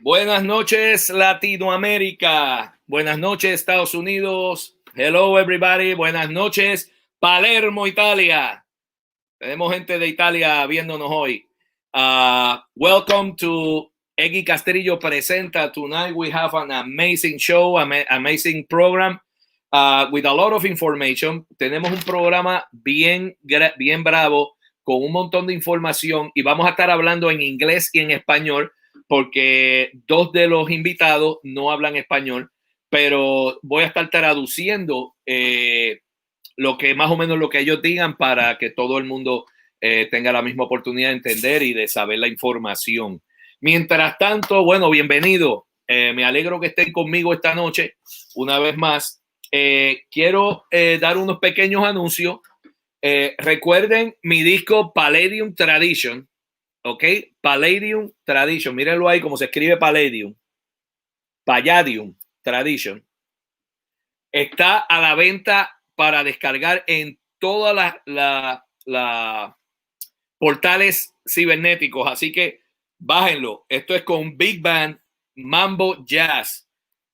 Buenas noches, Latinoamérica. Buenas noches, Estados Unidos. Hello, everybody. Buenas noches, Palermo, Italia. Tenemos gente de Italia viéndonos hoy. Welcome to Eggy Castrillo Presenta. Tonight we have an amazing show, amazing program with a lot of information. Tenemos un programa bien bravo con un montón de información y vamos a estar hablando en inglés y en español porque dos de los invitados no hablan español, pero voy a estar traduciendo lo que más o menos lo que ellos digan para que todo el mundo tenga la misma oportunidad de entender y de saber la información. Mientras tanto, bueno, bienvenido. Me alegro que estén conmigo esta noche una vez más. Quiero dar unos pequeños anuncios. Recuerden mi disco Palladium Tradition. ¿Ok? Palladium Tradition. Mírenlo ahí como se escribe Palladium. Palladium Tradition. Está a la venta para descargar en todas las portales cibernéticos. Así que bájenlo. Esto es con Big Band, Mambo Jazz.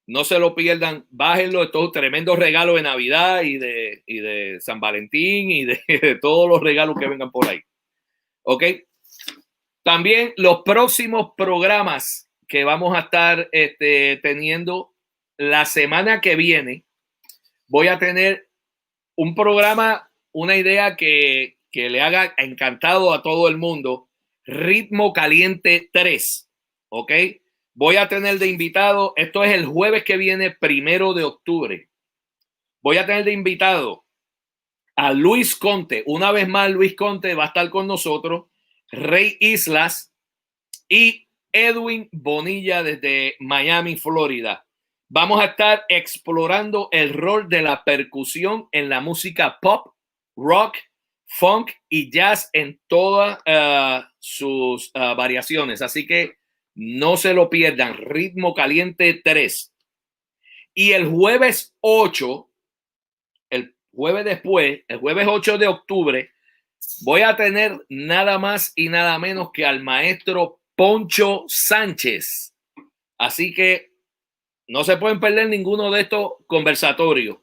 No se lo pierdan. Bájenlo. Esto es un tremendo regalo de Navidad y de San Valentín y de todos los regalos que vengan por ahí. ¿Ok? También los próximos programas que vamos a estar teniendo la semana que viene. Voy a tener un programa, una idea que le haga encantado a todo el mundo. Ritmo Caliente 3. ¿Ok? Voy a tener de invitado, esto es el jueves que viene, 1 de octubre. Voy a tener de invitado a Luis Conte. Una vez más, Luis Conte va a estar con nosotros. Rey Islas y Edwin Bonilla desde Miami, Florida. Vamos a estar explorando el rol de la percusión en la música pop, rock, funk y jazz en todas sus variaciones. Así que no se lo pierdan. Ritmo Caliente 3. Y el jueves 8, el jueves después, el jueves 8 de octubre, voy a tener nada más y nada menos que al maestro Poncho Sánchez. Así que no se pueden perder ninguno de estos conversatorios.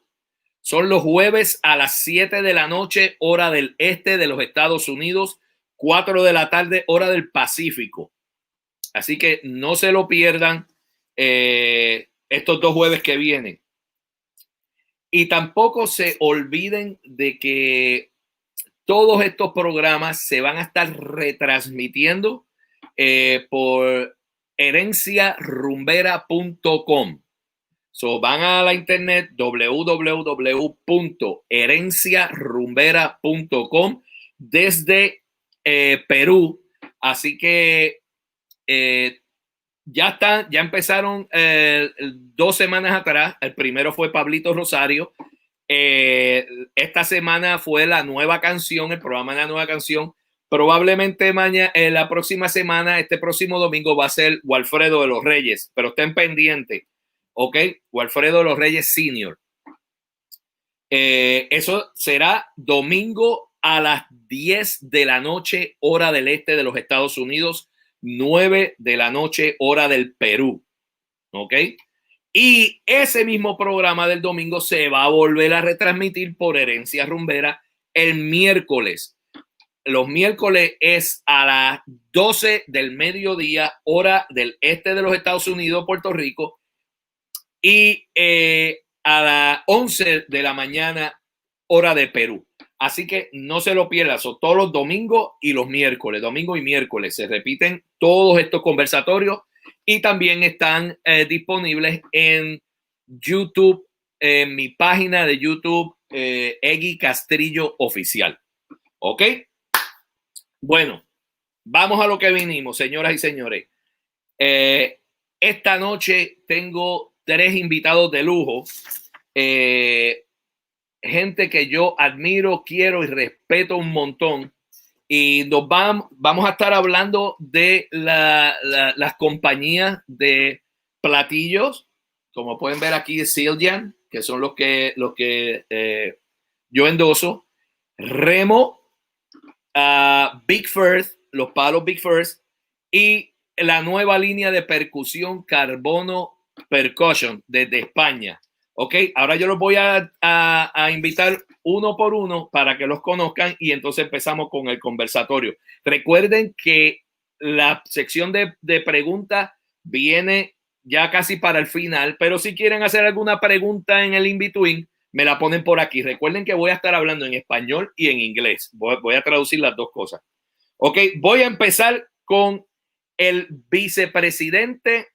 Son los jueves a las 7 de la noche, hora del este de los Estados Unidos, 4 de la tarde, hora del Pacífico. Así que no se lo pierdan estos dos jueves que vienen. Y tampoco se olviden de que todos estos programas se van a estar retransmitiendo por herenciarumbera.com. So, van a la internet www.herenciarumbera.com desde Perú. Así que ya empezaron 2 semanas atrás. El primero fue Pablito Rosario. Esta semana fue la nueva canción, el programa de la nueva canción. Probablemente mañana, la próxima semana, este próximo domingo va a ser Walfredo de los Reyes, pero estén pendientes, ¿ok? Walfredo de los Reyes Senior. Eso será domingo a las 10 de la noche, hora del este de los Estados Unidos, 9 de la noche, hora del Perú, ¿ok? Y ese mismo programa del domingo se va a volver a retransmitir por Herencia Rumbera el miércoles. Los miércoles es a las 12 del mediodía, hora del este de los Estados Unidos, Puerto Rico, y a las 11 de la mañana, hora de Perú. Así que no se lo pierdan. Son todos los domingos y los miércoles. Domingo y miércoles se repiten todos estos conversatorios. Y también están disponibles en YouTube, en mi página de YouTube, Eggy Castrillo Oficial. ¿Ok? Bueno, vamos a lo que vinimos, señoras y señores. Esta noche tengo 3 invitados de lujo. Gente que yo admiro, quiero y respeto un montón. Y vamos a estar hablando de las compañías de platillos, como pueden ver aquí, Zildjian, que son los que yo endoso, Remo, Big Firth, los palos Big Firth, y la nueva línea de percusión Carbono Percussion desde España. Ok, ahora yo los voy a invitar uno por uno para que los conozcan y entonces empezamos con el conversatorio. Recuerden que la sección de preguntas viene ya casi para el final, pero si quieren hacer alguna pregunta en el in-between, me la ponen por aquí. Recuerden que voy a estar hablando en español y en inglés. Voy a traducir las dos cosas. Ok, voy a empezar con el vicepresidente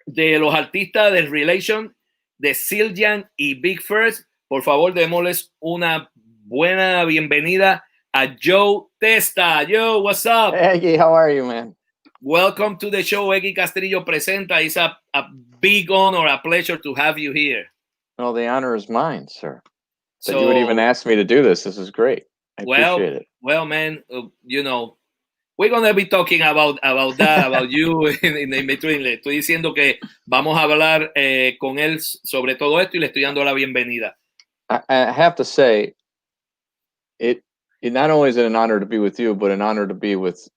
de los artistas de Relation de Zildjian y Big Firth. Por favor, démosles una buena bienvenida a Joe Testa. Joe, what's up? Eggy, how are you, man? Welcome to the show. Eggy Castrillo presenta. It's a big honor, a pleasure to have you here. Well, the honor is mine, sir. So you would even ask me to do this. This is great. I appreciate it. Well, man, you know, we're going to be talking about that, about you in between. Le estoy diciendo que vamos a hablar con él sobre todo esto y le estoy dando la bienvenida. I have to say, it not only is it an honor to be with you, but an honor to be with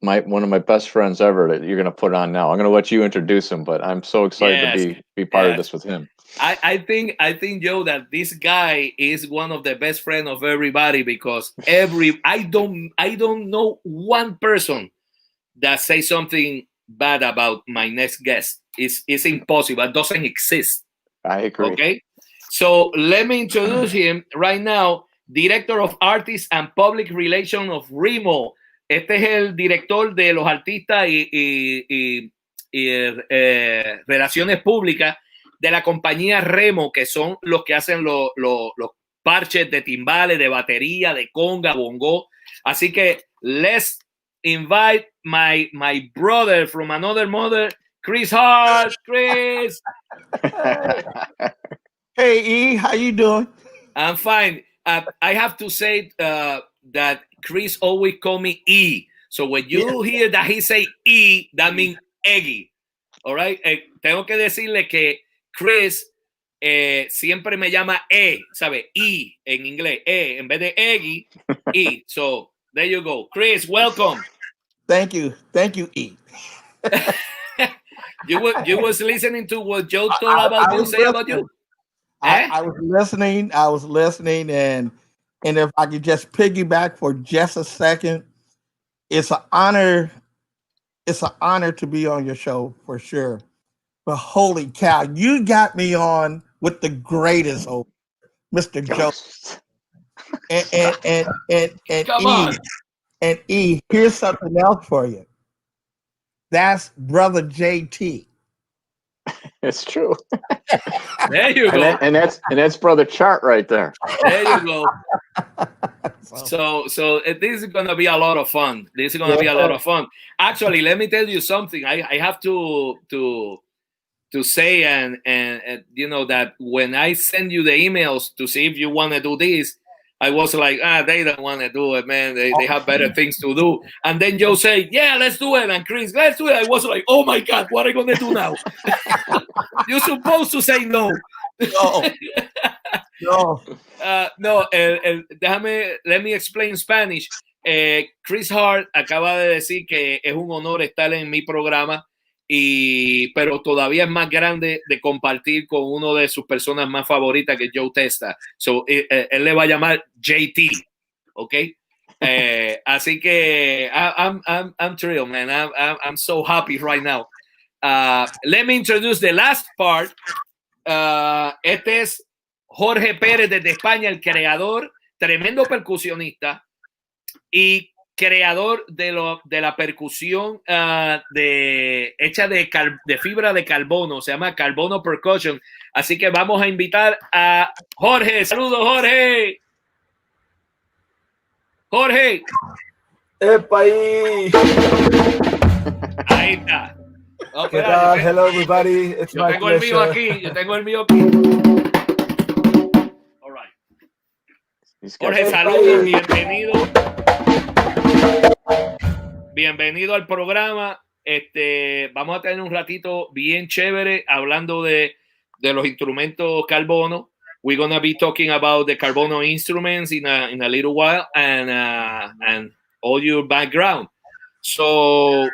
one of my best friends ever that you're going to put on now. I'm going to let you introduce him, but I'm so excited to be part of this with him. I think, Joe, that this guy is one of the best friends of everybody because I don't know one person that says something bad about my next guest. It's impossible. It doesn't exist. I agree. Okay, so let me introduce him right now. Director of Artists and Public Relations of Remo. Este es el director de los artistas y relaciones públicas de la compañía Remo, que son los que hacen los parches de timbales, de batería, de conga, bongo. Así que let's invite my brother from another mother, Chris Hart. Chris. Hey, E, how you doing? I'm fine. I have to say that Chris always call me E. So when you hear that he say E, that means Eggy. All right. Tengo que decirle que Chris siempre me llama ¿sabe? E en inglés. En vez de Eggy, E. So there you go. Chris, welcome. Thank you, E. You was listening to what Joe told about you, say about you. I was listening, and if I could just piggyback for just a second, it's an honor. It's an honor to be on your show for sure. But holy cow, you got me on with the greatest, Mr. Joe. And Come E, on. And E, here's something else for you. That's brother JT. It's true. There you go. And that's brother Chart right there. There you go. So this is gonna be a lot of fun. This is gonna be a lot of fun. Actually, let me tell you something. I have to say and you know that when I send you the emails to see if you want to do this, I was like, they don't want to do it, man. They have better things to do. And then Joe say, yeah, let's do it. And Chris, let's do it. I was like, oh my God, what are you gonna do now? You're supposed to say no. No. Let me explain Spanish. Chris Hart acaba de decir que es un honor estar en mi programa, pero todavía es más grande de compartir con uno de sus personas más favoritas, que es Joe Testa. So, él le va a llamar JT, ¿ok? Así que I'm thrilled, man. I'm so happy right now. Let me introduce the last part. Este es Jorge Pérez desde España, el creador, tremendo percusionista y creador de la percusión hecha de fibra de carbono. Se llama Carbono Percussion. Así que vamos a invitar a Jorge. Saludos, Jorge. Jorge. Ahí está. Okay, ¿Qué tal? Hello, everybody. It's yo my tengo pleasure. Yo tengo el mío aquí. All right. Jorge, saludos, bienvenido al programa. Vamos a tener un ratito bien chévere hablando de los instrumentos Carbono. We're gonna be talking about the Carbono instruments in a little while and all your background. So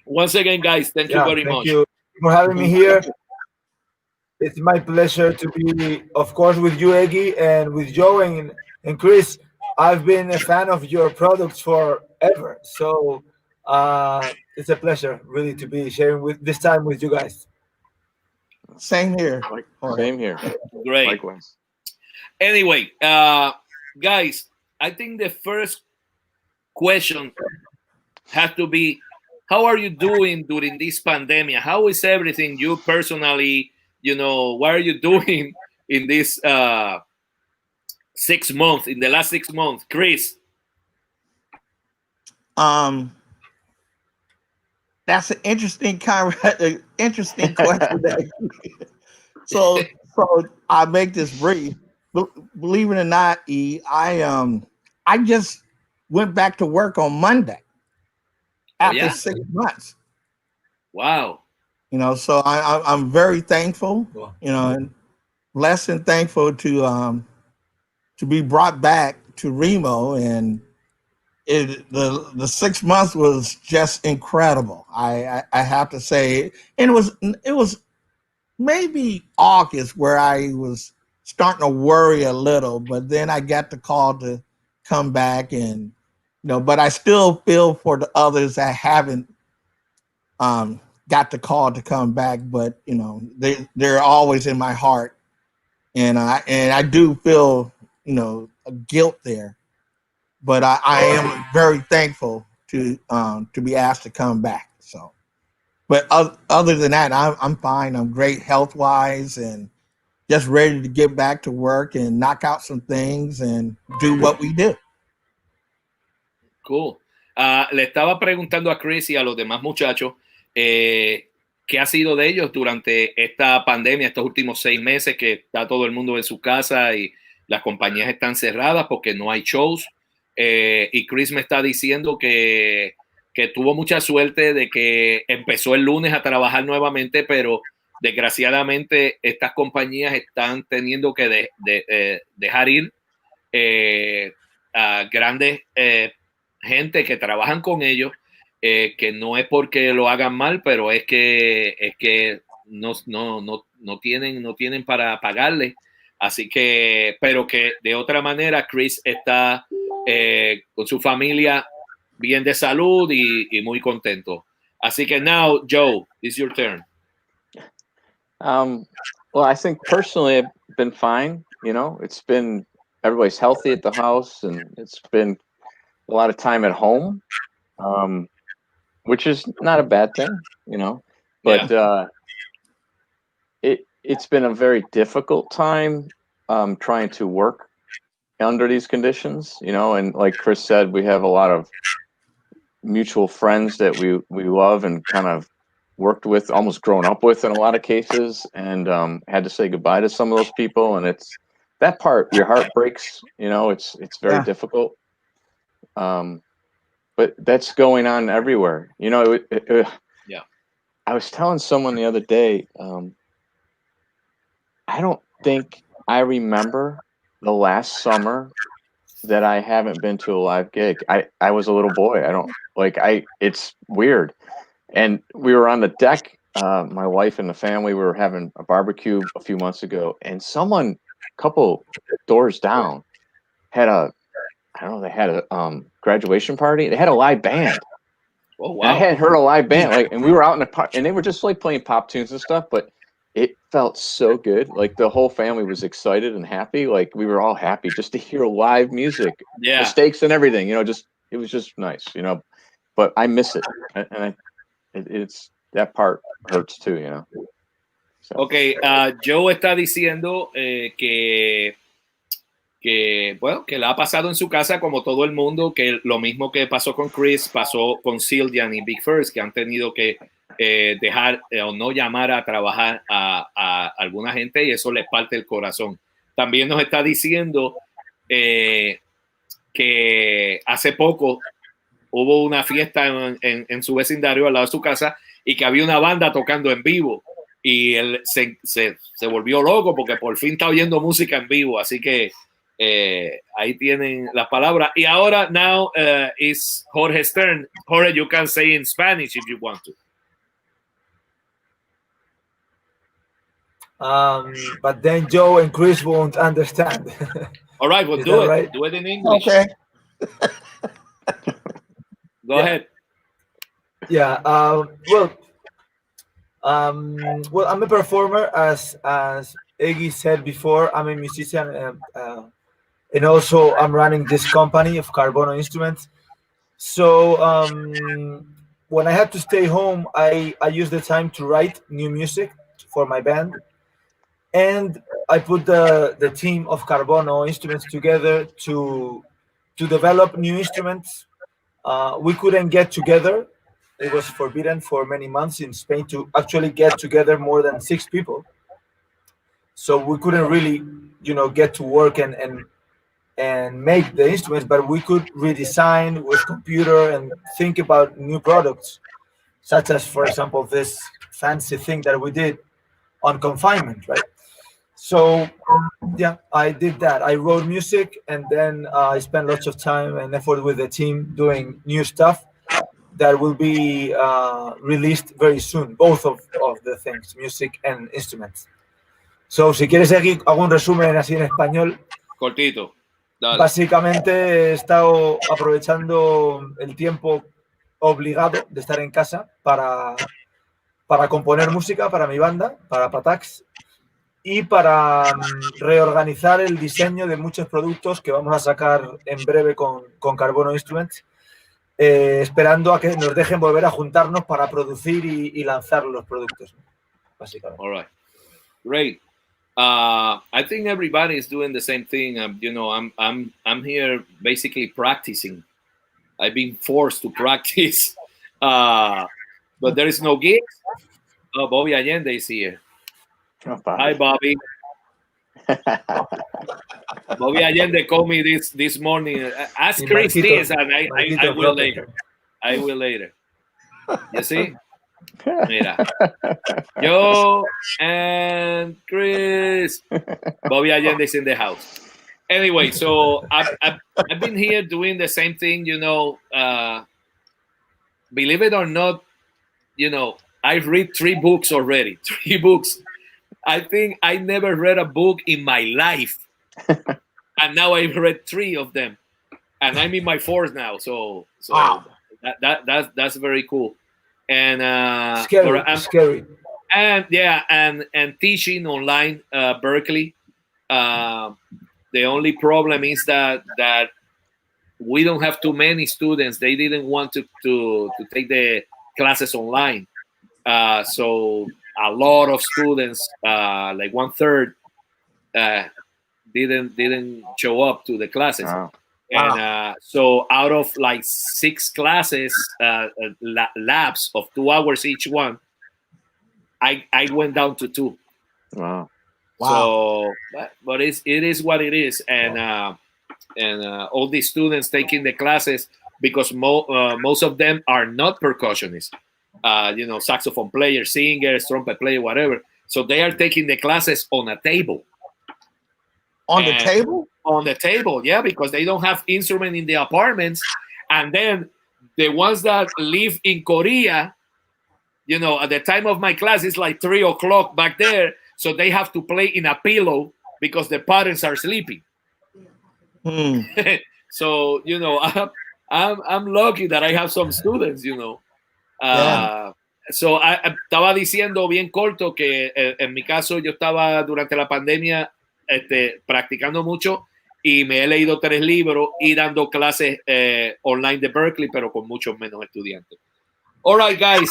once again, guys, thank you very thank much. you for having me here. It's my pleasure to be, of course, with you, Eggy, and with Joe and Chris. I've been a fan of your products forever, so it's a pleasure, really, to be sharing with this time with you guys. Same here. Same here. Great. Likewise. Anyway, guys, I think the first question has to be, how are you doing during this pandemic? How is everything you personally, what are you doing in this 6 months, in the last 6 months? Chris? That's an interesting interesting question. So I'll make this brief. Believe it or not, I just went back to work on Monday after 6 months. Wow. So I'm very thankful, and blessed and thankful to be brought back to Remo, and the 6 months was just incredible. I have to say, and it was maybe August where I was starting to worry a little, but then I got the call to come back, and but I still feel for the others that haven't got the call to come back, but they're always in my heart, and I do feel a guilt there, but I am very thankful to be asked to come back. So, but other than that, I'm fine. I'm great health wise, and just ready to get back to work and knock out some things and do what we do. Cool. Le estaba preguntando a Chris y a los demás muchachos qué ha sido de ellos durante esta pandemia, estos últimos 6 meses que está todo el mundo en su casa y las compañías están cerradas porque no hay shows. Y Chris me está diciendo que tuvo mucha suerte de que empezó el lunes a trabajar nuevamente, pero desgraciadamente estas compañías están teniendo que dejar ir a grandes gente que trabajan con ellos, que no es porque lo hagan mal, pero es que no tienen para pagarle. Así que, pero que de otra manera Chris está con su familia bien de salud y muy contento. Así que now, Joe, it's your turn. Well, I think personally I've been fine. It's been, everybody's healthy at the house, and it's been a lot of time at home, which is not a bad thing, but it's been a very difficult time trying to work under these conditions, and like Chris said, we have a lot of mutual friends that we love and kind of worked with, almost grown up with in a lot of cases, and had to say goodbye to some of those people, and it's that part, your heart breaks, it's very difficult. But that's going on everywhere. I was telling someone the other day, I don't think I remember the last summer that I haven't been to a live gig. I was a little boy. It's weird. And we were on the deck, my wife and the family, we were having a barbecue a few months ago, and someone a couple doors down had they had a graduation party. They had a live band. Oh, wow. And I hadn't heard a live band, and we were out in the park, and they were just playing pop tunes and stuff, but it felt so good. The whole family was excited and happy. We were all happy just to hear live music, mistakes and everything, it was just nice, but I miss it. And it's that part hurts too, So. Okay, Joe está diciendo bueno, que la ha pasado en su casa como todo el mundo, que lo mismo que pasó con Chris, pasó con Zildjian y Big Firth, que han tenido que dejar o no llamar a trabajar a alguna gente, y eso les parte el corazón. También nos está diciendo que hace poco hubo una fiesta en su vecindario al lado de su casa y que había una banda tocando en vivo, y él se volvió loco porque por fin está oyendo música en vivo. Así que Ahí tienen las palabras. Y ahora, now is Jorge's turn. Jorge, you can say in Spanish if you want to. But then Joe and Chris won't understand. All right, well, Is do that it. right? Do it in English. Okay. Go ahead. Yeah. Well, I'm a performer, as Eggy said before. I'm a musician, and also I'm running this company of Carbono instruments. So when I had to stay home, I used the time to write new music for my band, and I put the team of Carbono instruments together to develop new instruments. We couldn't get together. It was forbidden for many months in Spain to actually get together more than 6 people. So we couldn't really, get to work and make the instruments, but we could redesign with computer and think about new products, such as, for example, this fancy thing that we did on confinement, right? So yeah, I did that. I wrote music, and then I spent lots of time and effort with the team doing new stuff that will be released very soon, both of the things, music and instruments. So, si quieres aquí hago un resumen así en español. Cortito. Dale. Básicamente he estado aprovechando el tiempo obligado de estar en casa para componer música para mi banda, para Patax, y para reorganizar el diseño de muchos productos que vamos a sacar en breve con Carbono Instruments, esperando a que nos dejen volver a juntarnos para producir y lanzar los productos, básicamente. All right. Great. I think everybody is doing the same thing. I'm here basically practicing. I've been forced to practice, but there is no gigs. Oh, Bobby Allende is here. Oh, Bobby. Hi, Bobby. Bobby Allende called me this morning. Ask Chris this, and I will later. I will later. You see? Mira. Yo and Chris. Bobby Allende is in the house. Anyway, so I've been here doing the same thing, believe it or not, I've read 3 books already. 3 books. I think I never read a book in my life. And now I've read 3 of them. And I'm in my 4th now. So wow. That's very cool. And scary. And yeah, and teaching online Berkeley. The only problem is that we don't have too many students. They didn't want to take the classes online. So a lot of students, like 1/3, didn't show up to the classes. Wow. And so out of like 6 classes, labs of 2 hours each one, I went down to 2. Wow. So, but it is what it is, and all these students taking the classes, because most of them are not percussionists, saxophone players, singers, trumpet player, whatever. So they are taking the classes on a table. On the table? On the table, yeah, because they don't have instrument in the apartments, and then the ones that live in Korea, at the time of my class, it's like 3 o'clock back there. So they have to play in a pillow because the parents are sleeping. So I'm lucky that I have some students. So estaba diciendo bien corto que en mi caso yo estaba durante la pandemia practicando mucho y me he leído 3 libros y dando clases online de Berkeley, pero con muchos menos estudiantes. All right, guys.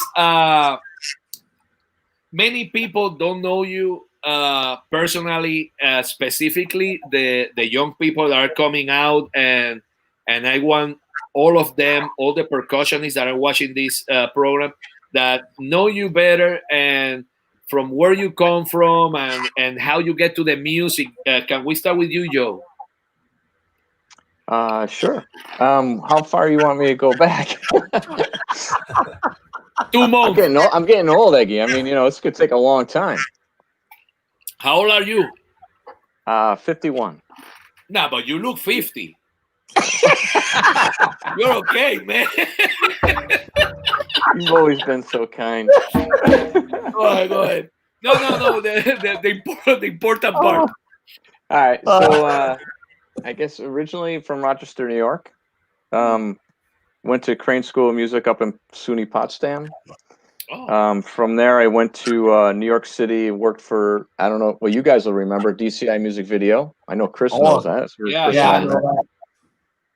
Many people don't know you personally, specifically the young people that are coming out, and I want all of them, all the percussionists that are watching this program, that know you better and from where you come from and how you get to the music. Can we start with you, Joe? Sure. How far you want me to go back? 2 months. I'm getting old, Eggy. I mean, this could take a long time. How old are you? 51. Nah, but you look 50. You're okay, man. You've always been so kind. Go ahead. No. The important part. All right. So I guess originally from Rochester, New York. Went to Crane School of Music up in SUNY Potsdam. Oh. From there, I went to New York City, worked for, I don't know, well, you guys will remember DCI Music Video. I know Chris knows that. Yeah.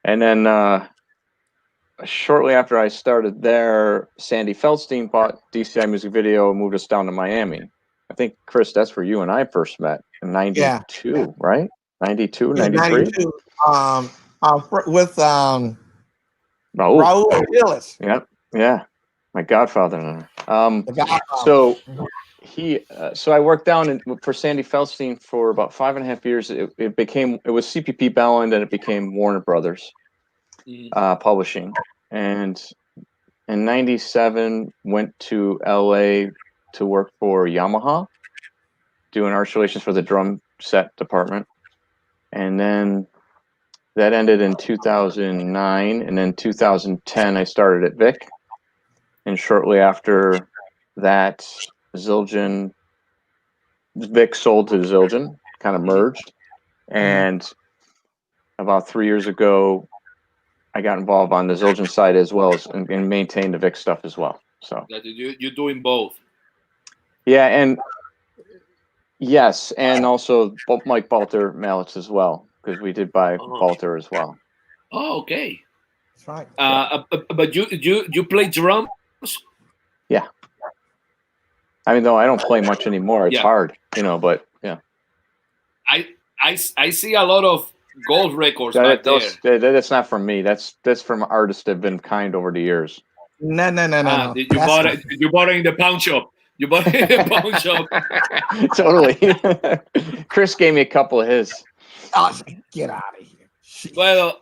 And then shortly after I started there, Sandy Feldstein bought DCI Music Video and moved us down to Miami. I think, Chris, that's where you and I first met in 92, right? 92, 93? 92. With Raul Gillis. Yeah. My godfather. So I worked down for Sandy Feldstein for about 5.5 years. It was CPP Bellin, and it became Warner Brothers Publishing. And in 97, went to LA to work for Yamaha, doing arts relations for the drum set department. And then that ended in 2009. And then 2010, I started at Vic. And shortly after that, Vic sold to Zildjian, kind of merged. And about 3 years ago, I got involved on the Zildjian side as well as and maintained the Vic stuff as well. So you're doing both. Yeah, and yes, and also Mike Balter mallets as well, because we did buy Balter as well. Oh, okay. That's right. But you play drums? Yeah. I mean, though I don't play much anymore. It's hard, but yeah. I see a lot of gold records back there. That's not from me. That's from artists that have been kind over the years. No. You bought it in the pawn shop. You bought it in the pawn shop. Totally. Chris gave me a couple of his. Get out of here. Bueno,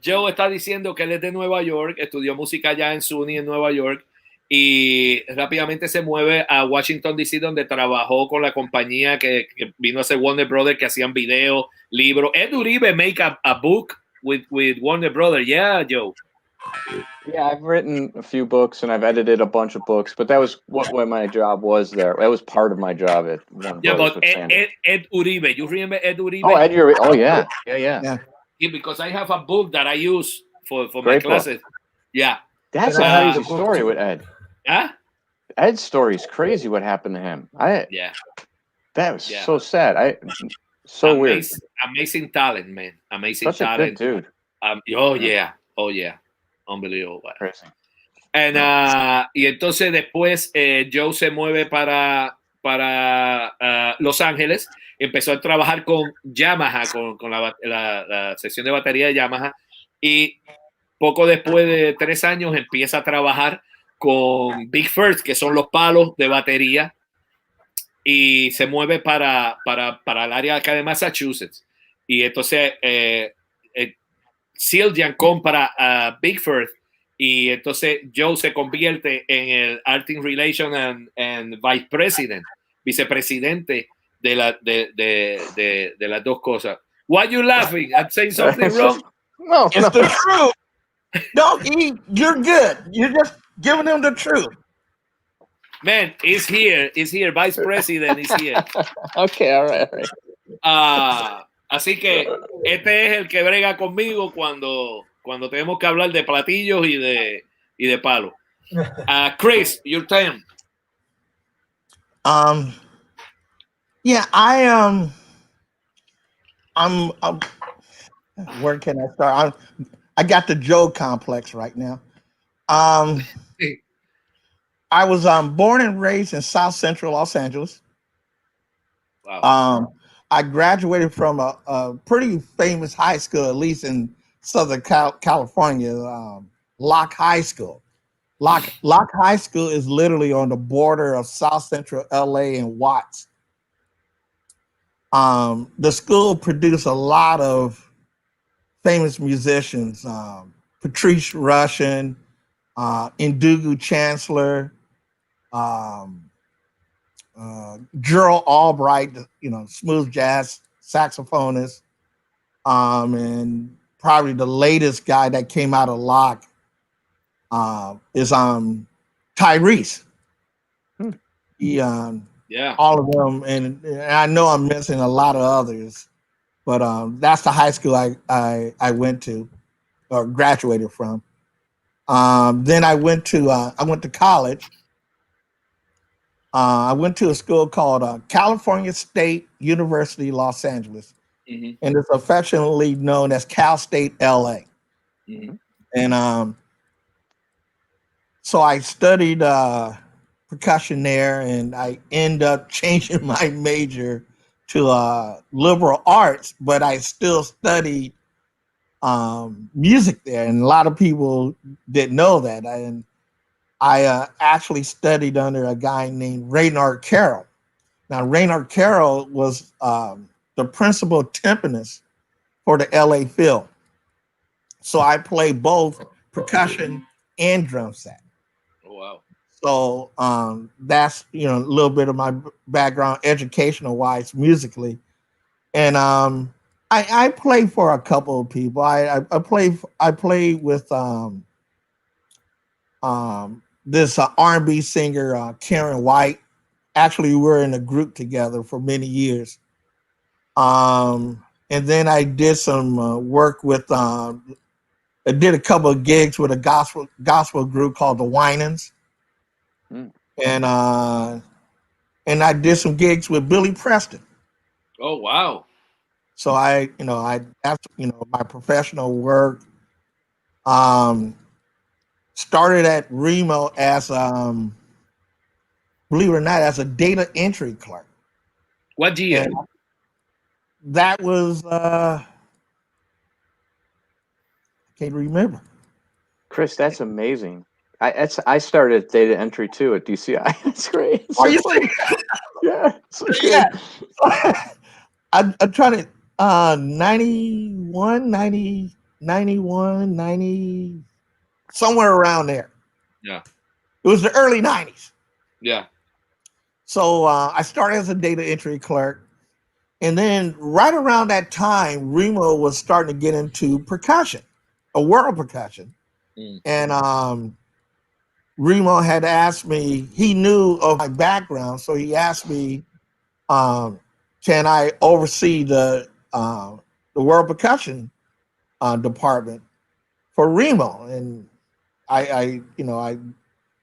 Joe está diciendo que él es de Nueva York, estudió música allá en SUNY en Nueva York y rápidamente se mueve a Washington DC, donde trabajó con la compañía que vino a ser Warner Brothers, que hacían videos, libros. Ed Uribe make a book with Warner Brothers. Yeah, Joe. Yeah, I've written a few books and I've edited a bunch of books, but that was what my job was there. That was part of my job at Warner Brothers. But Ed Uribe, you remember Ed Uribe? Oh, Ed Uribe. Oh, yeah. Yeah, because I have a book that I use for my classes. Yeah. That's a crazy story with Ed. Huh? Ed's story is crazy what happened to him. That was so sad. Weird. Amazing talent, man. Amazing Such talent. A good dude. Oh, yeah. Unbelievable. Crazy. Y entonces después Joe se mueve para Los Ángeles. Empezó a trabajar con Yamaha, con la sección de batería de Yamaha. Y poco después de 3 años empieza a trabajar con Big Firth, que son los palos de batería. Y se mueve para el área acá de Massachusetts. Y entonces Zildjian compra a Big Firth y entonces Joe se convierte en el Arting Relation and vicepresidente de las dos cosas. Why are you laughing? I'm saying something wrong? No, it's the truth. No, you're good. You're just giving them the truth. Man, he's here. Vice President is here. Okay, all right. Así que este es el que brega conmigo cuando tenemos que hablar de platillos y de palos. Chris, your turn. Yeah, I'm where can I start? I got the Joe complex right now. I was born and raised in South Central Los Angeles. Wow. I graduated from a pretty famous high school, at least in Southern California, Locke High School. Locke High School is literally on the border of South Central LA and Watts. The school produced a lot of famous musicians, Patrice Rushen, Ndugu Chancellor, Gerald Albright, smooth jazz saxophonist, And probably the latest guy that came out of Lock is Tyrese. Hmm. He Yeah. all of them, and I know I'm missing a lot of others, but that's the high school I went to or graduated from. Then I went to college. I went to a school called California State University, Los Angeles, Mm-hmm. and it's affectionately known as Cal State LA. Mm-hmm. And so I studied percussion there, and I end up changing my major to liberal arts, but I still studied music there, and a lot of people didn't know that. And I actually studied under a guy named Raynard Carroll. Now, Raynard Carroll was the principal timpanist for the LA Phil. So I play both percussion and drum set. Oh, wow. So that's a little bit of my background, educational wise, musically, and I play for a couple of people. I play with this R&B singer Karen White. Actually, we were in a group together for many years. And then I did some work with. I did a couple of gigs with a gospel group called the Winans. Mm. And I did some gigs with Billy Preston. Oh, wow. So that's my professional work. Started at Remo as believe it or not, as a data entry clerk. What year? And that was can't remember. Chris, that's amazing. I started at data entry too at DCI. That's great. Are you serious? Yeah. So Yeah. I'm trying to 91, 90, 91, 90, somewhere around there. Yeah. It was the early 90s. Yeah. So I started as a data entry clerk. And then right around that time, Remo was starting to get into percussion, a world percussion. Mm. And Remo had asked me, he knew of my background, so he asked me, can I oversee the world percussion department for Remo? And I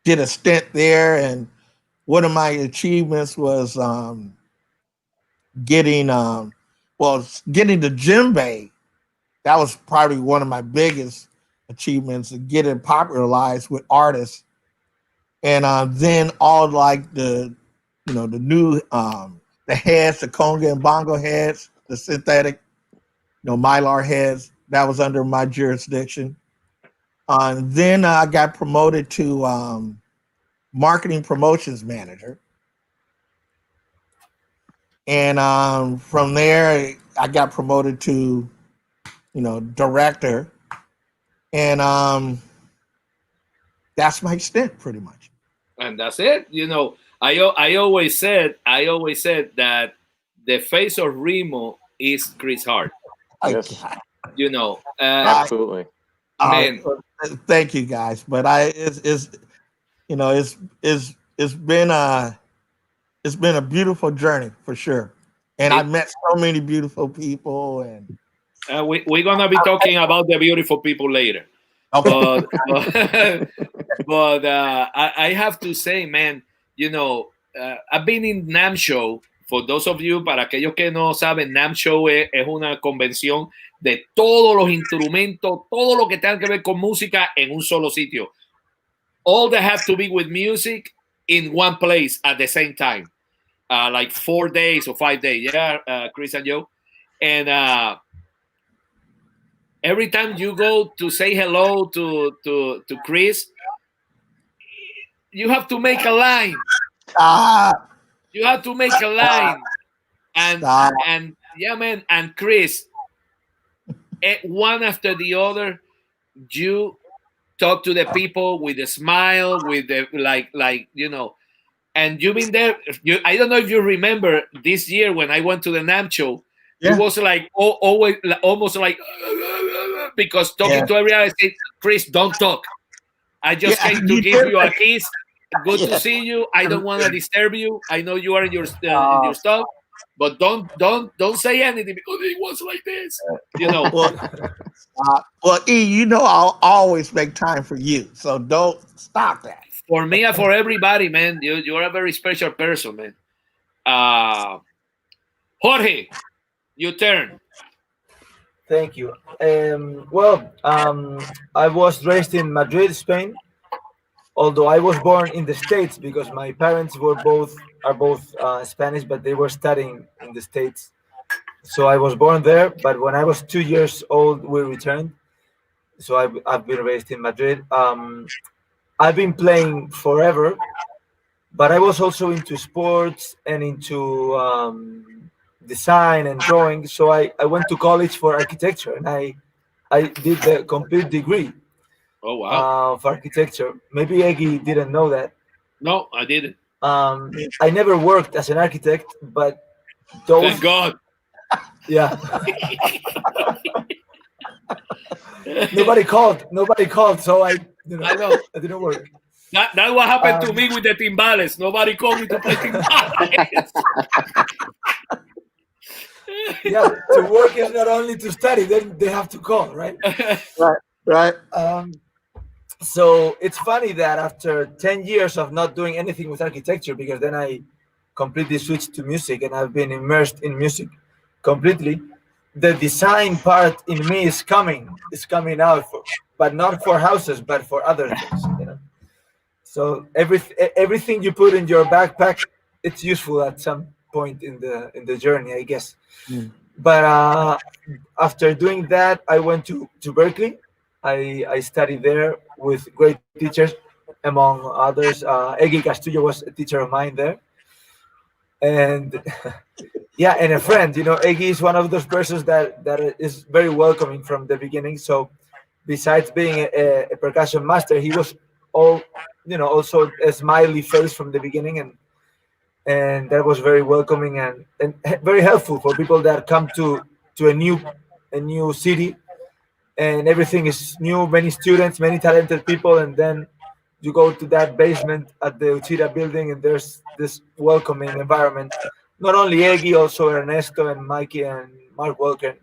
did a stint there, and one of my achievements was getting the djembe. That was probably one of my biggest achievements, to get it popularized with artists. And then all like the new the heads, the conga and bongo heads, the synthetic, mylar heads, that was under my jurisdiction. And then I got promoted to marketing promotions manager. And from there, I got promoted to, director. And that's my stint pretty much. And that's it. I always said that the face of Remo is Chris Hart. Yes. Man. Absolutely. Thank you guys, but it's been a beautiful journey for sure, and I met so many beautiful people, and we're gonna be talking about the beautiful people later. okay. But I have to say, man, I've been in NAMM Show. For those of you, para aquellos que no saben, NAMM Show es una convención de todos los instrumentos, todo lo que tenga que ver con música en un solo sitio. All that have to be with music in one place at the same time. Like 4 days or 5 days. Yeah, Chris and Joe. And every time you go to say hello to Chris, you have to make a line. You have to make a line. And yeah, man, and Chris, one after the other, you talk to the people with a smile, with the like, and you've been there. I don't know if you remember this year when I went to the NAMM Show. It was like always, almost like because talking to everyone, I said, Chris, don't talk. I just came to give you a kiss. Good to see you. I don't want to disturb you. I know you are in your stuff, but don't say anything because it was like this. You know. Well, E, you know I'll always make time for you, so don't stop that. For me and for everybody, man, you're a very special person, man. Jorge, your turn. Thank you. I was raised in Madrid, Spain. Although I was born in the States because my parents are both Spanish, but they were studying in the States. So I was born there. But when I was 2 years old, we returned. So I've been raised in Madrid. I've been playing forever, but I was also into sports and into design and drawing. So I went to college for architecture, and I did the complete degree. Oh wow! For architecture. Maybe Eggy didn't know that. No, I didn't. I never worked as an architect, but those. Thank God. Yeah. Nobody called, so I know I didn't work. That what happened to me with the timbales. Nobody called me to play timbales. Yeah, to work is not only to study; then they have to call, right? Right. So it's funny that after 10 years of not doing anything with architecture, because then I completely switched to music and I've been immersed in music completely, the design part in me is coming out, but not for houses, but for other things, So everything you put in your backpack, it's useful at some point in the journey, I guess. But after doing that, I went to Berkeley. I studied there with great teachers, among others. Eggy Castillo was a teacher of mine there. And yeah, and a friend. Eggy is one of those persons that is very welcoming from the beginning. So besides being a percussion master, he was also a smiley face from the beginning, and that was very welcoming and very helpful for people that come to a new city, and everything is new, many students, many talented people, and then you go to that basement at the Uchida building and there's this welcoming environment. Not only Eggy, also Ernesto and Mikey and Mark Walker.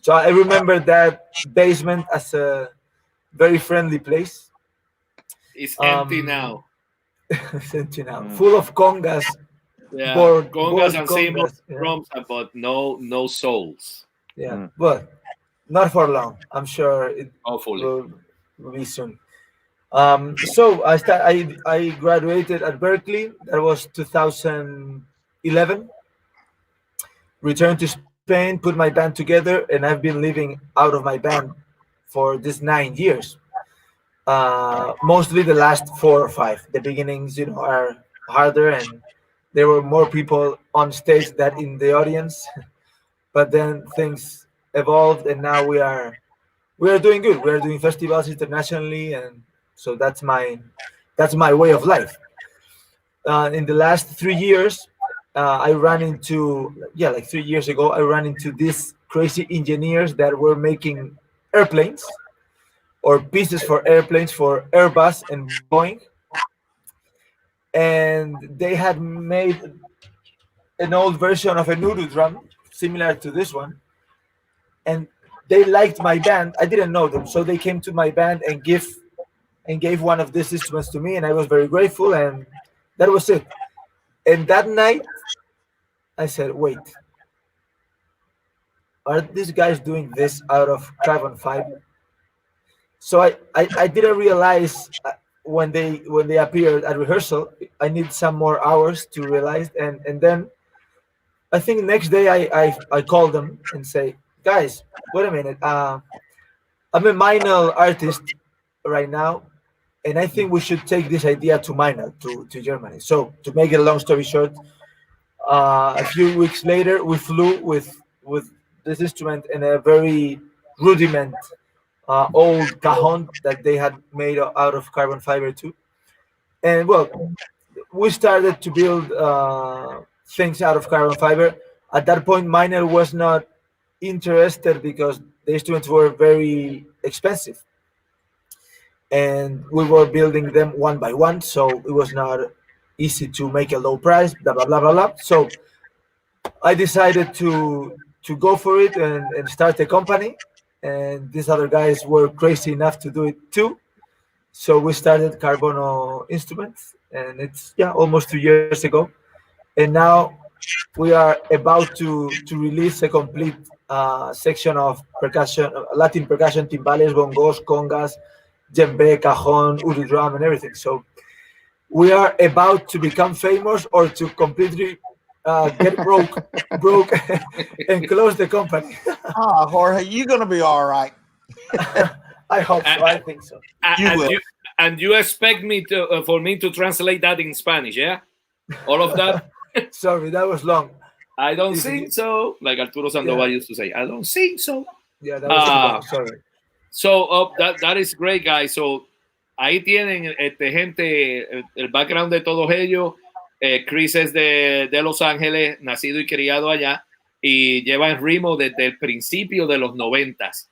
So I remember that basement as a very friendly place. It's empty now. It's empty now. Full of congas. Yeah, congas and cymbals, drums, but no souls. Yeah, but not for long. I'm sure it hopefully will be soon. So I graduated at Berkeley. That was 2011. Returned to Spain, put my band together, and I've been living out of my band for these 9 years. Mostly the last 4 or 5. The beginnings, are harder, and there were more people on stage than in the audience. But then things evolved, and now we are doing good. We are doing festivals internationally, and so that's my way of life. In the last 3 years, I ran into like 3 years ago, I ran into these crazy engineers that were making airplanes or pieces for airplanes for Airbus and Boeing, and they had made an old version of a noodle drum similar to this one, and they liked my band. I didn't know them, so they came to my band and gave one of these instruments to me, and I was very grateful, and that was it. And that night, I said, wait, are these guys doing this out of carbon fiber? So I didn't realize when they appeared at rehearsal. I need some more hours to realize, and then I think next day I called them and say, guys, wait a minute, I'm a minor artist right now, and I think we should take this idea to minor to Germany. So to make it a long story short, a few weeks later we flew with this instrument in a very rudiment old cajon that they had made out of carbon fiber too. And well, we started to build things out of carbon fiber. At that point, Minor was not interested because the instruments were very expensive, and we were building them one by one, so it was not easy to make a low price. Blah blah blah blah blah. So I decided to go for it and start a company, and these other guys were crazy enough to do it too. So we started Carbono Instruments, and it's almost 2 years ago, and now we are about to release a complete section of percussion, Latin percussion, timbales, bongos, congas, djembe, cajon, udu drum, and everything. So we are about to become famous or to completely get broke, and close the company. Jorge, you're gonna be all right. I hope so. I think so. You will. And you expect me to for me to translate that in Spanish, yeah? All of that? Sorry, that was long. I don't think so. Like Arturo Sandoval used to say, I don't think so. Yeah, that was too long. Sorry. So that is great, guys. So ahí tienen gente, el background de todos ellos. Chris es de Los Ángeles, nacido y criado allá, y lleva en Remo desde el principio de los 90s.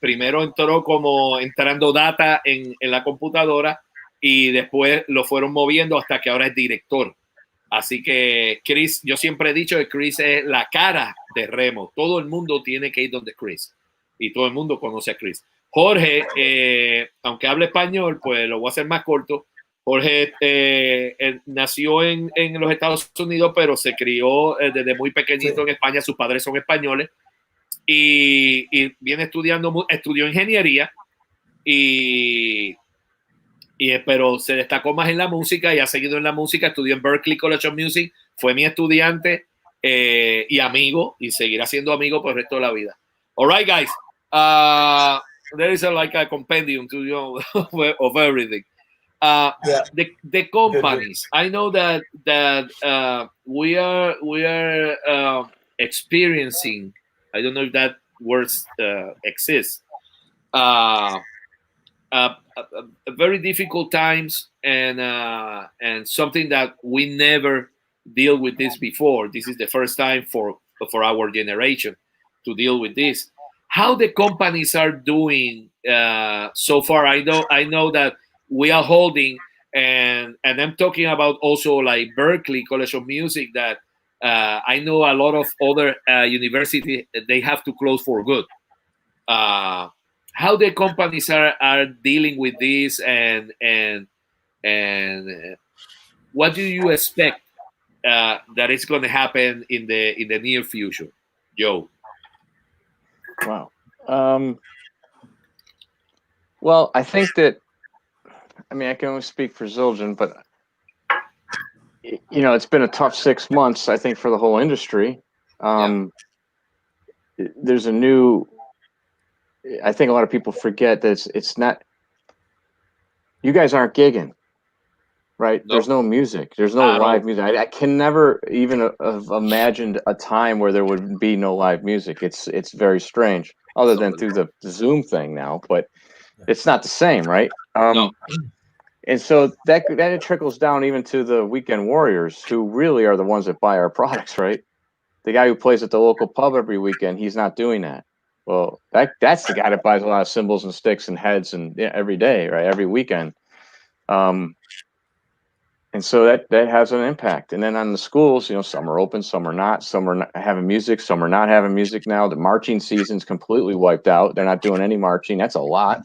Primero entró como entrando data en la computadora y después lo fueron moviendo hasta que ahora es director. Así que Chris, yo siempre he dicho que Chris es la cara de Remo. Todo el mundo tiene que ir donde Chris y todo el mundo conoce a Chris. Jorge, aunque habla español, pues lo voy a hacer más corto. Jorge nació en los Estados Unidos, pero se crió desde muy pequeñito en España. Sus padres son españoles y viene estudió ingeniería pero se destacó más en la música y ha seguido en la música. Estudió en Berklee College of Music, fue mi estudiante y amigo, y seguirá siendo amigo por el resto de la vida. All right, guys. There is like a compendium to of everything. The companies. I know that we are experiencing. I don't know if that word exists. Very difficult times and something that we never deal with this before. This is the first time for our generation to deal with this. How the companies are doing so far? I know that we are holding, and I'm talking about also like Berklee College of Music, that I know a lot of other universities, they have to close for good. How the companies are dealing with this, and what do you expect that is going to happen in the near future, Joe? Wow. Well, I think that, I mean, I can only speak for Zildjian, but it's been a tough 6 months, I think, for the whole industry. There's a new, I think a lot of people forget that it's not, you guys aren't gigging, right? Nope. There's no music. There's no live music. I can never even have imagined a time where there would be no live music. It's very strange, other than through the Zoom thing now, but it's not the same, right? No. And so that it trickles down even to the weekend warriors, who really are the ones that buy our products, right? The guy who plays at the local pub every weekend, he's not doing that. Well, that's the guy that buys a lot of cymbals and sticks and heads and every day, right? Every weekend. And so that has an impact. And then on the schools, some are open, some are not. Some are not having music, some are not having music now. The marching season's completely wiped out. They're not doing any marching. That's a lot.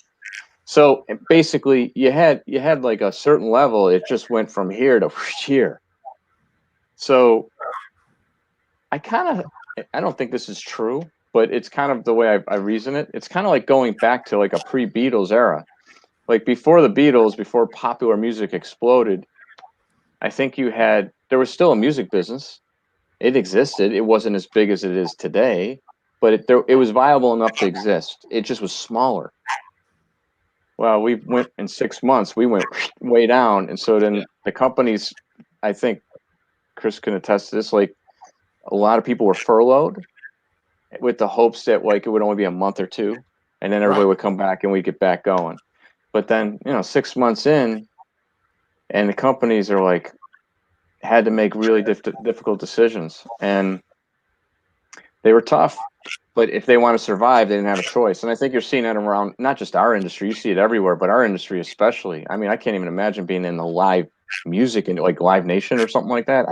So basically, you had like a certain level. It just went from here to here. So I don't think this is true, but it's kind of the way I reason it. It's kind of like going back to like a pre-Beatles era. Like before the Beatles, before popular music exploded, I think there was still a music business. It existed. It wasn't as big as it is today, but it was viable enough to exist. It just was smaller. Well, we went in 6 months, we went way down. And so then the companies, I think Chris can attest to this, like a lot of people were furloughed with the hopes that like it would only be a month or two, and then everybody would come back and we'd get back going. But then, 6 months in, and the companies are like, had to make really difficult decisions, and they were tough. But if they want to survive, they didn't have a choice. And I think you're seeing it around not just our industry, you see it everywhere, but our industry especially. I mean, I can't even imagine being in the live music and like Live Nation or something like that.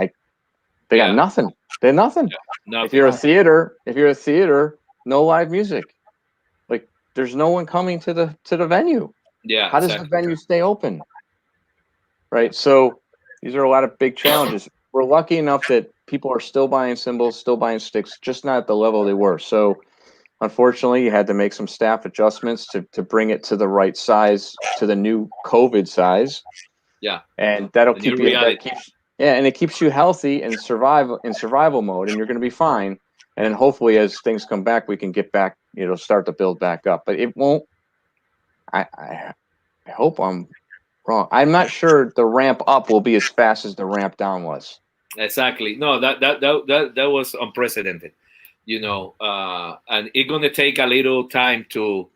They got nothing. They had nothing. Yeah, if you're a theater, no live music. Like there's no one coming to the venue. Yeah. How does the venue stay open? Right. So these are a lot of big challenges. We're lucky enough that people are still buying cymbals, still buying sticks, just not at the level they were. So unfortunately, you had to make some staff adjustments to bring it to the right size, to the new COVID size. Yeah. And that'll keep you, and it keeps you healthy and survival mode, and you're going to be fine. And then hopefully as things come back, we can get back, start to build back up, but it won't. I hope I'm wrong. I'm not sure the ramp up will be as fast as the ramp down was. Exactly. No, that was unprecedented, and it's gonna take a little time to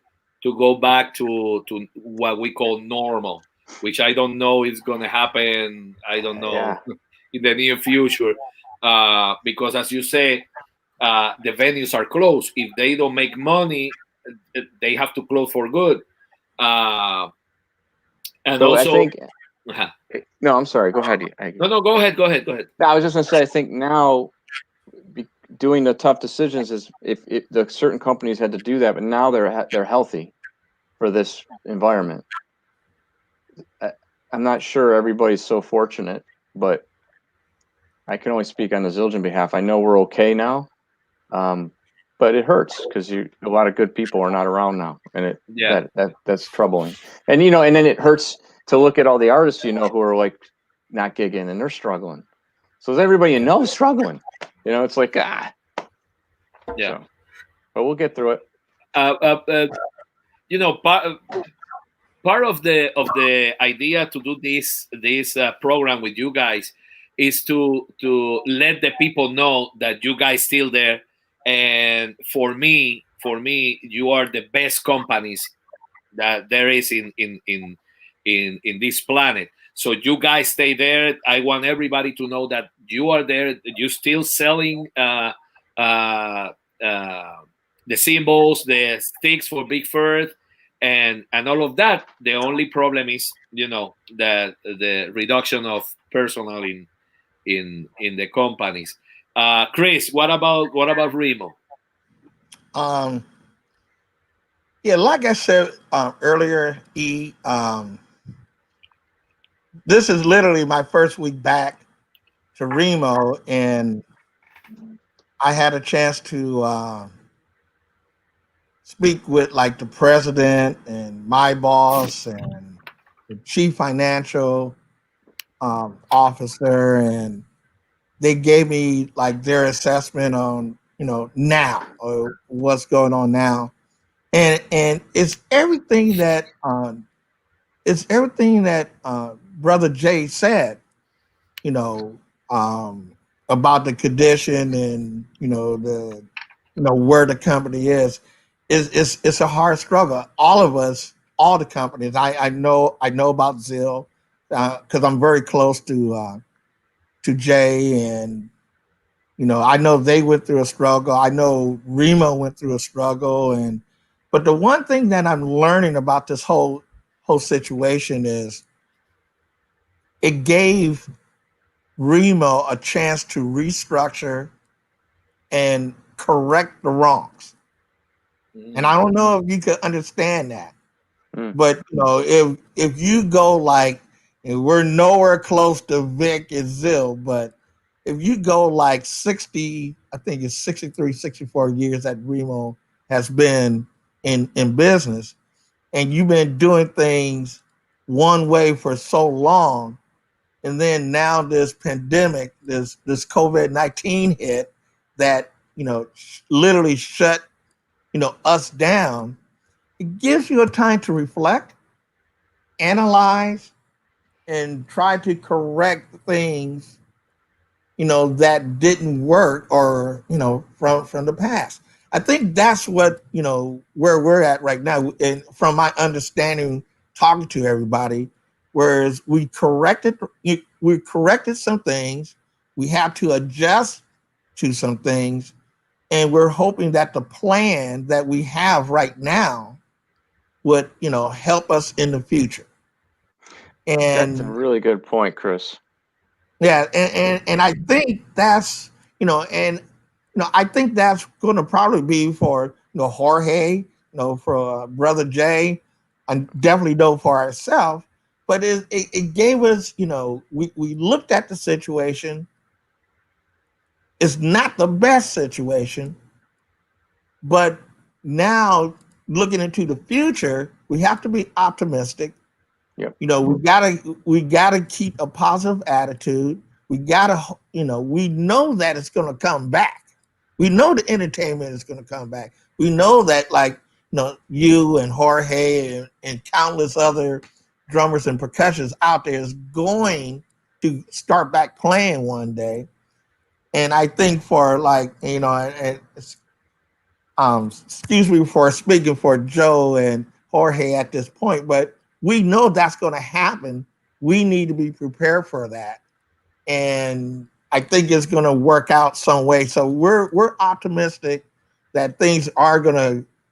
go back to what we call normal, which I don't know is gonna happen. I don't know in the near future, because as you say, the venues are closed. If they don't make money, they have to close for good. And so also, I think. No, I'm sorry. Go ahead. No, go ahead. No, I was just gonna say, I think now doing the tough decisions is if the certain companies had to do that, but now they're healthy for this environment. I'm not sure everybody's so fortunate, but I can only speak on the Zildjian behalf. I know we're okay now, but it hurts because a lot of good people are not around now, and that's troubling. And and then it hurts to look at all the artists who are like not gigging and they're struggling. So is everybody struggling? It's like Yeah. So, but we'll get through it. Part of the idea to do this program with you guys is to let the people know that you guys still there, and for me, you are the best companies that there is in this planet. So you guys stay there. I want everybody to know that you are there. You're still selling the cymbals, the sticks for Big Firth, and all of that. The only problem is, the reduction of personnel in the companies. Chris, what about Remo? Yeah, like I said earlier, this is literally my first week back to Remo, and I had a chance to speak with like the president and my boss and the chief financial officer, and they gave me like their assessment on now or what's going on now, and it's everything that Brother Jay said, about the condition and where the company is. It's a hard struggle. All of us, all the companies. I know about Zill because I'm very close to Jay, and I know they went through a struggle. I know Remo went through a struggle, but the one thing that I'm learning about this whole situation is it gave Remo a chance to restructure and correct the wrongs. And I don't know if you could understand that, but if you go like, and we're nowhere close to Vic and Zill, but if you go like 60, I think it's 63, 64 years that Remo has been in business, and you've been doing things one way for so long, and then now this pandemic, this COVID-19 hit that literally shut us down. It gives you a time to reflect, analyze, and try to correct things that didn't work, or from the past. I think that's what where we're at right now, and from my understanding, talking to everybody, whereas we corrected some things. We have to adjust to some things, and we're hoping that the plan that we have right now would, help us in the future. And That's a really good point, Chris. yeah, and I think that's, I think that's going to probably be for, Jorge, for Brother Jay, and definitely know for ourselves. But it gave us, we looked at the situation. It's not the best situation, but now looking into the future, we have to be optimistic. Yep. We gotta keep a positive attitude. We gotta, we know that it's gonna come back. We know the entertainment is gonna come back. We know that, like, you and Jorge and countless other drummers and percussionists out there is going to start back playing one day. And I think for, like, excuse me for speaking for Joe and Jorge at this point, but we know that's going to happen. We need to be prepared for that, and I think it's going to work out some way. So we're optimistic that things are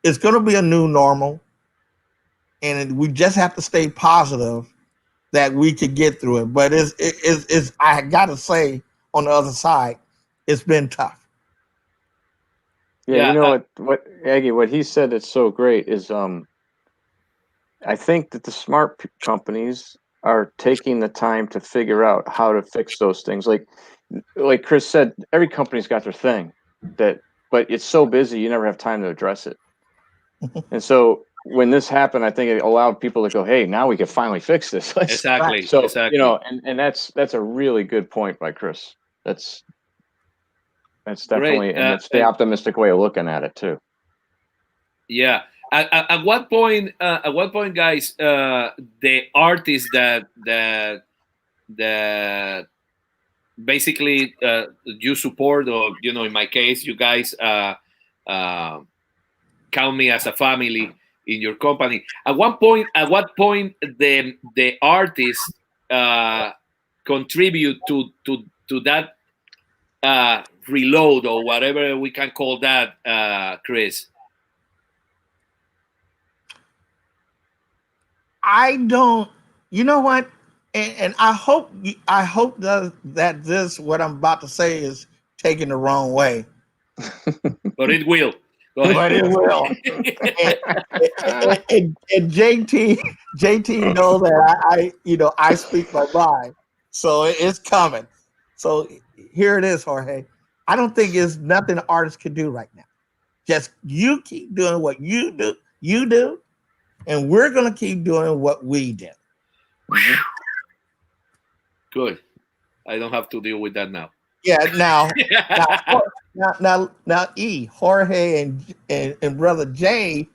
it's going to be a new normal, and we just have to stay positive that we could get through it. But it's I got to say, on the other side, it's been tough. Yeah, what Aggie, what he said that's so great is I think that the smart companies are taking the time to figure out how to fix those things. Like Chris said, every company's got their thing, but it's so busy you never have time to address it. And so when this happened, I think it allowed people to go, "Hey, now we can finally fix this." Exactly. So exactly. and that's a really good point by Chris. That's definitely, and it's the optimistic way of looking at it too. Yeah. At what point, guys, the artists that basically you support, or in my case, you guys count me as a family in your company. At what point the artists contribute to that reload, or whatever we can call that, Chris? I don't. You know what? And I hope that this, what I'm about to say, is taken the wrong way. But it will. Go ahead. But it will. and JT knows that I speak my mind, so it's coming. So here it is, Jorge. I don't think there's nothing artists can do right now. Just you keep doing what you do, and we're gonna keep doing what we do. Good. I don't have to deal with that now. Yeah. Now, Jorge and Brother Jay,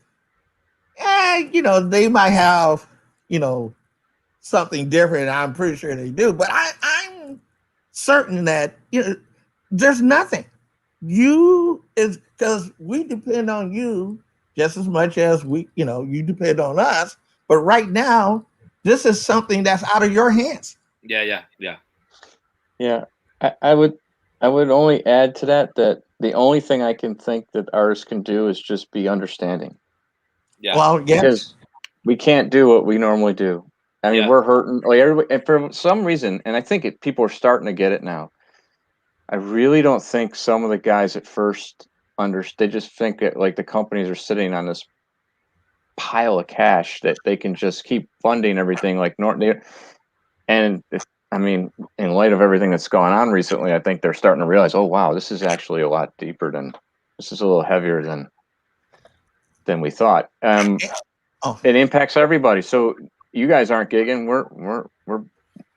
they might have, something different. I'm pretty sure they do, but I'm certain that there's nothing. Because we depend on you just as much as you depend on us. But right now, this is something that's out of your hands. Yeah. I would only add to that the only thing I can think that artists can do is just be understanding. Yeah. Well, yes. Because we can't do what we normally do. I mean, we're hurting. Like everybody, and for some reason, and I think people are starting to get it now. I really don't think some of the guys at first they just think that, like, the companies are sitting on this pile of cash that they can just keep funding everything like Norton. And I mean, in light of everything that's gone on recently, I think they're starting to realize, oh wow, this is actually a lot deeper this is a little heavier than we thought. It impacts everybody. So you guys aren't gigging. We're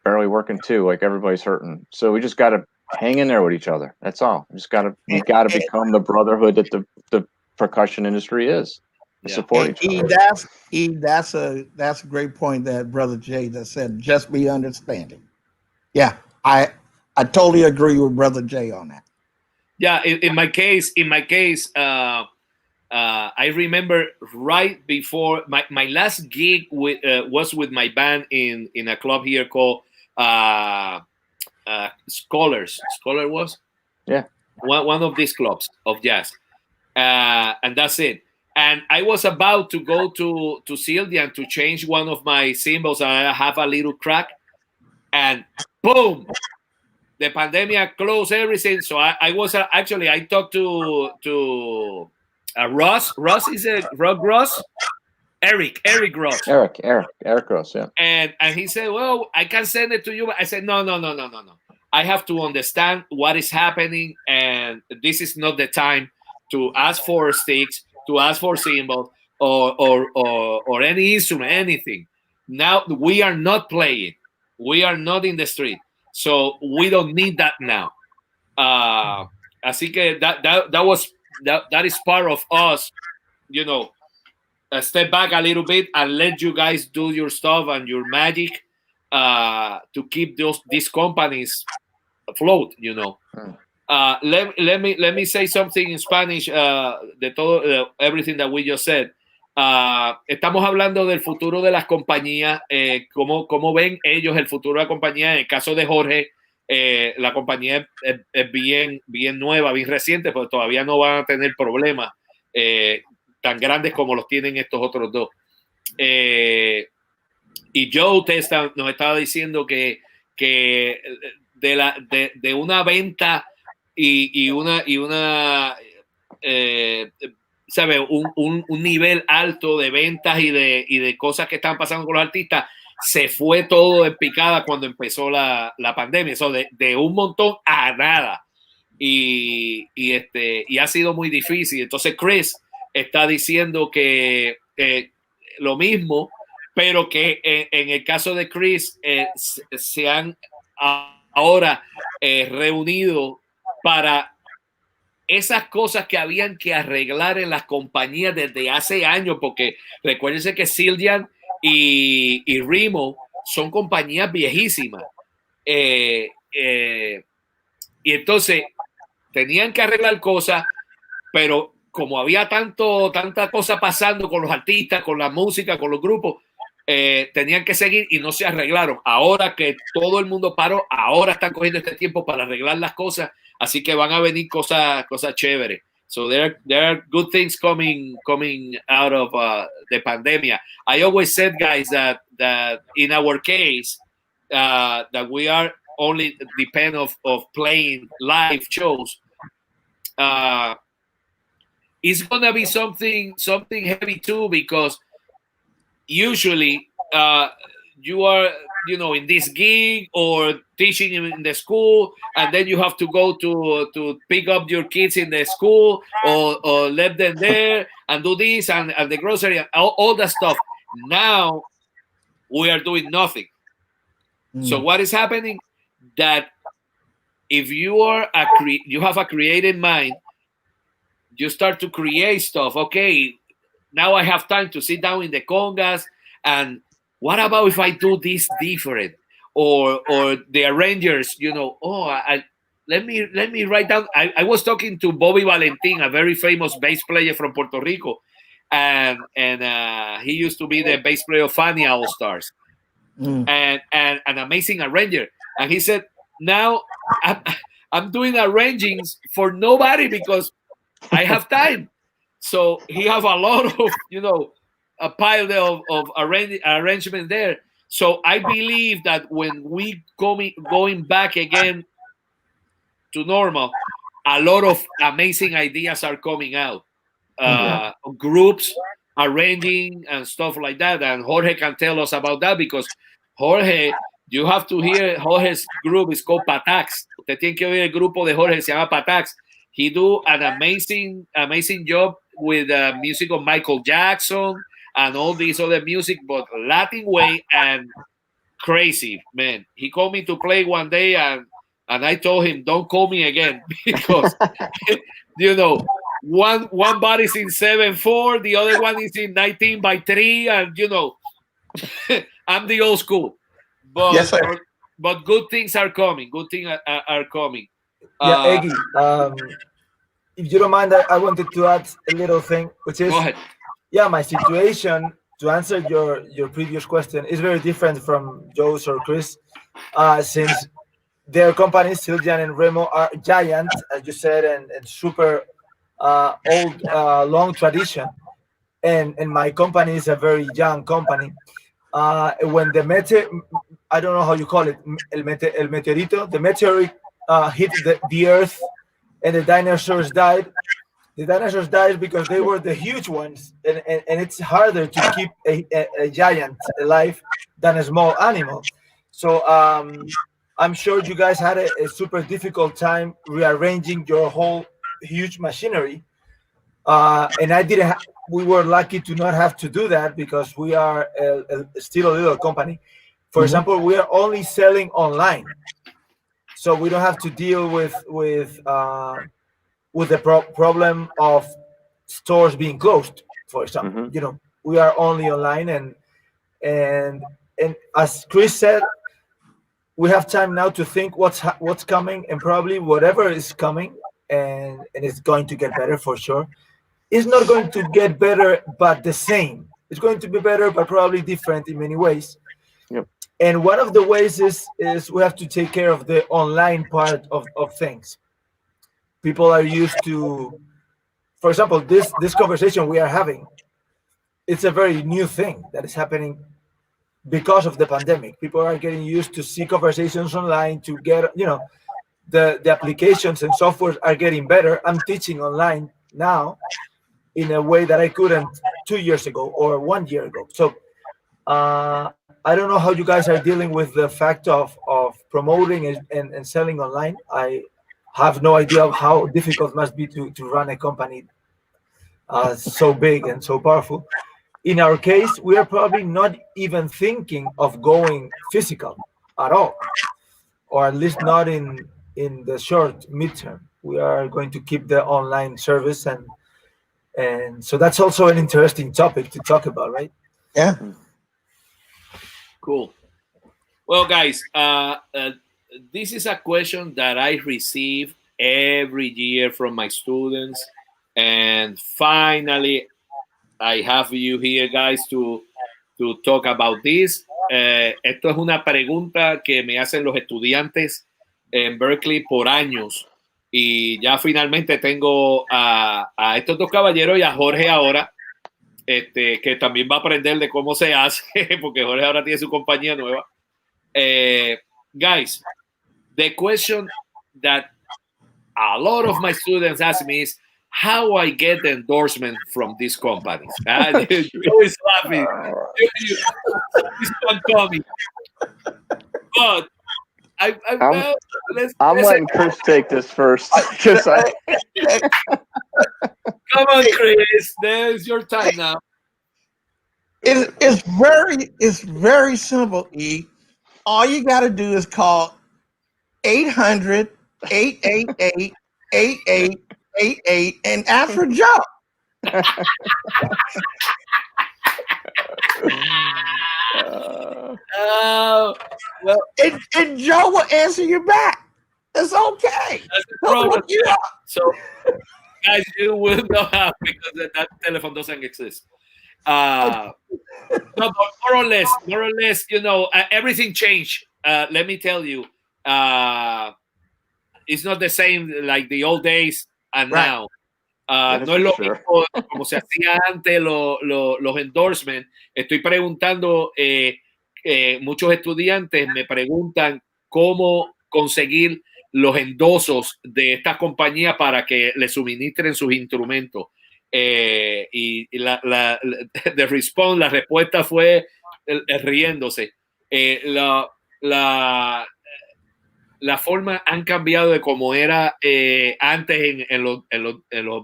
barely working too. Like, everybody's hurting. So we just got to hang in there with each other. That's all. We got to become the brotherhood that the percussion industry is. To support each other. That's a great point that Brother Jay just said. Just be understanding. Yeah, I totally agree with Brother Jay on that. Yeah, in my case, I remember right before my last gig was with my band in a club here called Scholars. Scholar was one of these clubs of jazz, and that's it. And I was about to go to Zildjian to change one of my cymbals. I have a little crack, and boom, the pandemic closed everything. So I was actually I talked to Ross. Ross is a Ross. Eric Ross. Eric Ross, yeah. And he said, well, I can send it to you. But I said, no. I have to understand what is happening, and this is not the time to ask for sticks, to ask for cymbals, or any instrument, anything. Now we are not playing. We are not in the street. So we don't need that now. Así que that is part of us, step back a little bit and let you guys do your stuff and your magic to keep these companies afloat. Let me say something in Spanish de todo everything that we just said. Estamos hablando del futuro de las compañías, cómo ven ellos el futuro de la compañía. En el caso de Jorge, la compañía es bien nueva, bien reciente, pero todavía no van a tener problemas tan grandes como los tienen estos otros dos. Y Joe nos estaba diciendo que de una venta y una ¿sabe? Un nivel alto de ventas y de cosas que están pasando con los artistas, se fue todo en picada cuando empezó la pandemia. Eso de un montón a nada. Y ha sido muy difícil. Entonces Chris está diciendo que lo mismo, pero que en el caso de Chris se han ahora reunido para esas cosas que habían que arreglar en las compañías desde hace años, porque recuérdense que Zildjian y Remo son compañías viejísimas. Y entonces tenían que arreglar cosas, pero como había tanta cosa pasando con los artistas, con la música, con los grupos, tenían que seguir y no se arreglaron. Ahora que todo el mundo paró, ahora están cogiendo este tiempo para arreglar las cosas, así que van a venir cosas chéveres. So there are good things coming out of the pandemic. I always said, guys, that in our case, that we are only depend of playing live shows. It's gonna be something heavy too, because usually you are in this gig or teaching in the school, and then you have to go to pick up your kids in the school or let them there and do this and the grocery and all that stuff. Now we are doing nothing. So what is happening? That if you are you have a creative mind, you start to create stuff. Okay, now I have time to sit down in the congas, and what about if I do this different? Or the arrangers, let me write down. I was talking to Bobby Valentin, a very famous bass player from Puerto Rico, and he used to be the bass player of Fania All Stars, and an amazing arranger. And he said, now I'm doing arrangings for nobody because I have time. So he have a lot of, a pile of arrangement there. So I believe that when we going back again to normal, a lot of amazing ideas are coming out. Groups arranging and stuff like that. And Jorge can tell us about that, because Jorge, you have to hear Jorge's group is called Patax. Usted tiene que oír el grupo de Jorge, se llama Patax. He do an amazing job with the music of Michael Jackson and all these other music, but Latin way and crazy, man. He called me to play one day, and I told him, don't call me again, because one body's in 7/4, the other one is in 19/3, and I'm the old school. But yes, sir. But good things are coming. Good things are coming. Yeah, Eggy. if you don't mind, I wanted to add a little thing, which is, Go ahead. yeah, my situation, to answer your previous question, is very different from Joe's or Chris, since their companies, Zildjian and Remo, are giant, as you said, and super old, long tradition. And my company is a very young company. When the I don't know how you call it, el meteorito, the meteorite hit the earth, and the dinosaurs died. The dinosaurs died because they were the huge ones, and it's harder to keep a giant alive than a small animal. So I'm sure you guys had a super difficult time rearranging your whole huge machinery, and I didn't. We were lucky to not have to do that because we are still a little company. For example, we are only selling online, so we don't have to deal with the problem of stores being closed. For example, we are only online, and as Chris said, we have time now to think what's coming, and probably whatever is coming, and it's going to get better for sure. It's not going to get better, but the same. It's going to be better, but probably different in many ways. Yep. And one of the ways is we have to take care of the online part of things. People are used to, for example, this conversation we are having. It's a very new thing that is happening because of the pandemic. People are getting used to see conversations online, to get, the applications and softwares are getting better. I'm teaching online now in a way that I couldn't 2 years ago or 1 year ago. So I don't know how you guys are dealing with the fact of promoting and selling online. I have no idea of how difficult it must be to run a company so big and so powerful. In our case, we are probably not even thinking of going physical at all, or at least not in the short midterm. We are going to keep the online service, and so that's also an interesting topic to talk about, right? Yeah. Cool. Well, guys, this is a question that I receive every year from my students, and finally, I have you here, guys, to talk about this. Esto es una pregunta que me hacen los estudiantes en Berkeley por años, y ya finalmente tengo a estos dos caballeros y a Jorge ahora, que también va a aprender de cómo se hace, porque Jorge ahora tiene su compañía nueva. Guys, the question that a lot of my students ask me is how I get the endorsement from these companies. Joe is laughing. This one coming. But I'm letting Chris take this first. Come on, Chris. There's your time now. It's very simple, E. All you got to do is call 800-888-8888 and ask for Joe. Well, and Joe will answer you back. It's okay. That's the problem. So, guys, you will not have, because that telephone doesn't exist. No, but more or less, everything changed. Let me tell you, it's not the same like the old days and now. No es lo mismo como se hacía antes los endorsements. Estoy preguntando, muchos estudiantes me preguntan cómo conseguir los endosos de estas compañías para que les suministren sus instrumentos. Y la respuesta fue riéndose. La forma han cambiado de como era antes en los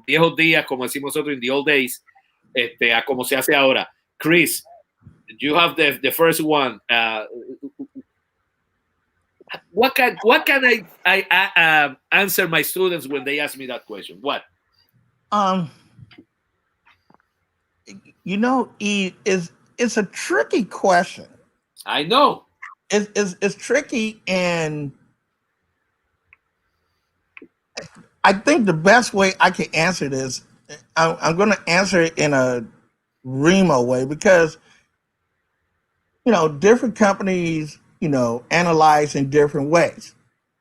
viejos días, como decimos nosotros, in the old days, a como se hace ahora. Chris, you have the first one. What can I answer my students when they ask me that question? What? It's a tricky question. I know. It's tricky, and I think the best way I can answer this, I'm going to answer it in a Remo way because, different companies, analyze in different ways.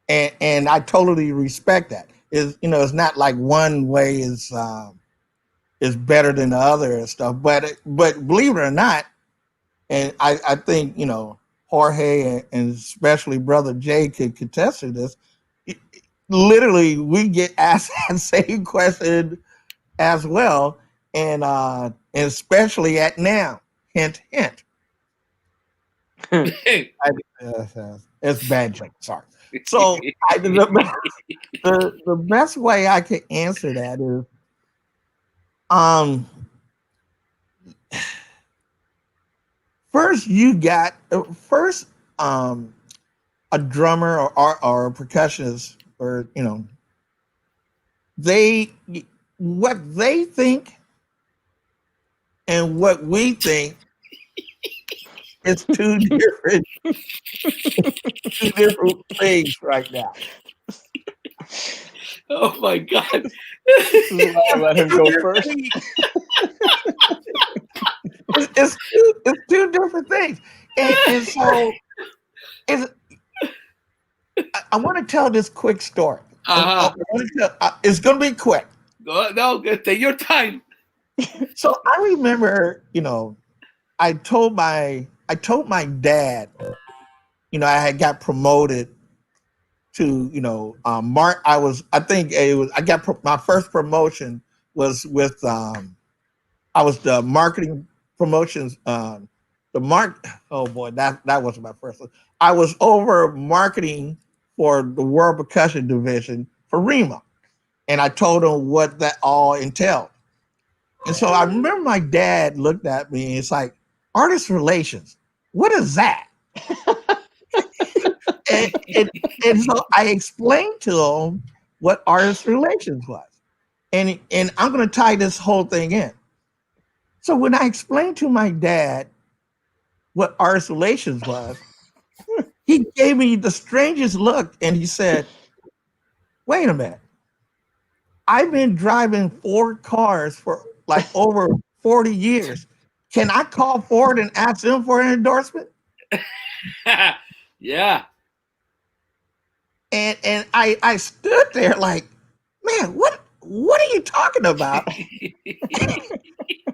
And I totally respect that. It's not like one way is better than the other and stuff. But believe it or not, and I think Jorge and especially Brother Jay could contest to this. Literally, we get asked that same question as well, and especially at now. Hint, hint. It's bad joke. Sorry. So the best way I can answer that is, first a drummer or a percussionist or what they think and what we think is two different things right now. Oh my God. This is why I let him go first. It's two different things. And so I want to tell this quick story. It's going to be quick. No, take your time. So I remember, I told my dad, I had got promoted to, my first promotion was with, I was the marketing promotions, oh boy, that wasn't my first one. I was over marketing for the World Percussion Division for Remo. And I told him what that all entailed. And so I remember my dad looked at me and it's like, artist relations, what is that? and so I explained to him what artist relations was. And I'm going to tie this whole thing in. So when I explained to my dad what artist relations was, he gave me the strangest look and he said, wait a minute. I've been driving Ford cars for like over 40 years. Can I call Ford and ask them for an endorsement? Yeah. And I stood there like, man, what are you talking about?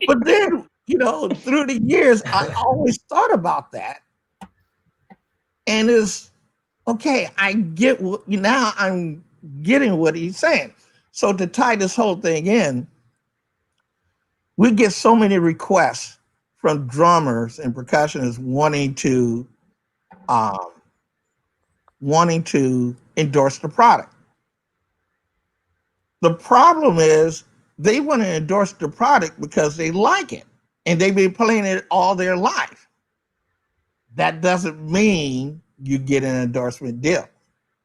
But then, through the years, I always thought about that. And it's okay, I get now I'm getting what he's saying. So to tie this whole thing in, we get so many requests from drummers and percussionists wanting to endorse the product. The problem is they want to endorse the product because they like it and they've been playing it all their life. That doesn't mean you get an endorsement deal.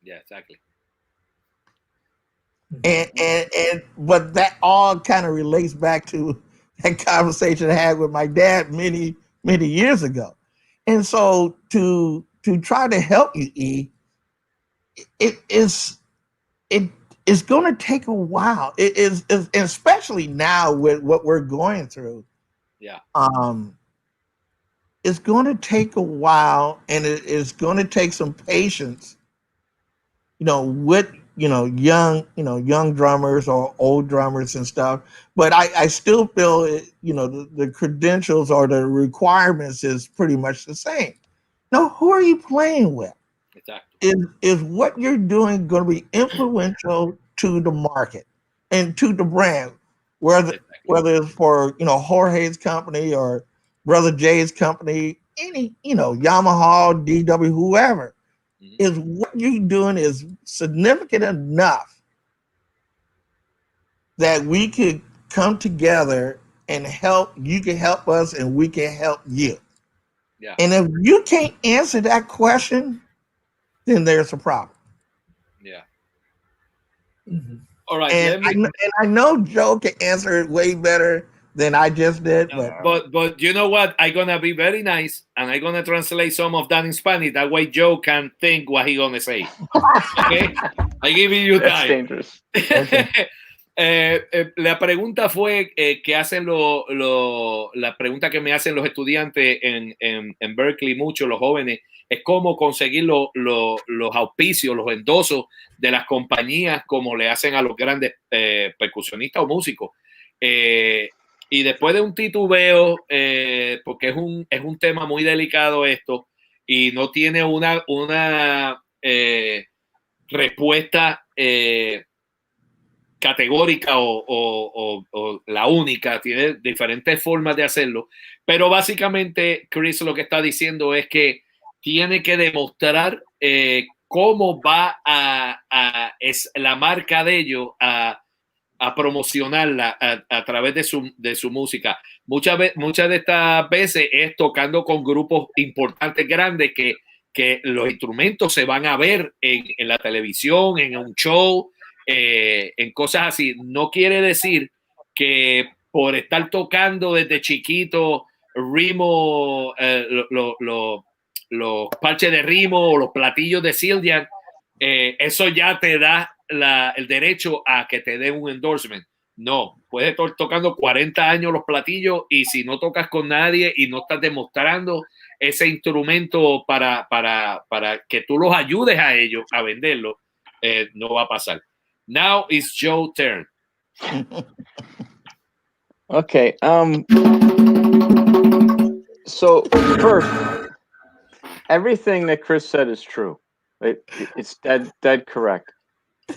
Yeah, exactly. And but that all kind of relates back to that conversation I had with my dad many years ago. And so to try to help you, E, it's going to take a while. It is, especially now with what we're going through. Yeah. It's going to take a while, and it is going to take some patience. With young drummers or old drummers and stuff. But I still feel the credentials or the requirements is pretty much the same. Now, who are you playing with? Exactly. Is what you're doing going to be influential to the market and to the brand, whether it's for Jorge's company or Brother Jay's company, any Yamaha, DW, whoever. Is what you're doing is significant enough that we could come together and help. You can help us and we can help you. Yeah. And if you can't answer that question, then there's a problem. Yeah. All right. And I know Joe can answer it way better than I just did. But you know what? I'm gonna be very nice and I'm gonna translate some of that in Spanish. That way Joe can think what he's gonna say. Okay, I give you That's time. dangerous. Okay. La pregunta fue que hacen la pregunta que me hacen los estudiantes en Berkeley, muchos los jóvenes, es cómo conseguir los auspicios, los endosos de las compañías, como le hacen a los grandes percusionistas o músicos. Y después de un titubeo, porque es un tema muy delicado esto, y no tiene una respuesta categórica o la única, tiene diferentes formas de hacerlo, pero básicamente Chris lo que está diciendo es que tiene que demostrar cómo va es la marca de ellos a promocionarla a través de su música. Muchas de estas veces es tocando con grupos importantes, grandes, que los instrumentos se van a ver en la televisión, en un show, en cosas así. No quiere decir que por estar tocando desde chiquito Remo, los parches de Remo o los platillos de Zildjian, eso ya te da el derecho a que te den un endorsement. No, puedes estar tocando 40 años los platillos y si no tocas con nadie y no estás demostrando ese instrumento para que tú los ayudes a ellos a venderlo, no va a pasar. Now it's Joe's turn. Okay. So first, everything that Chris said is true. It's dead correct.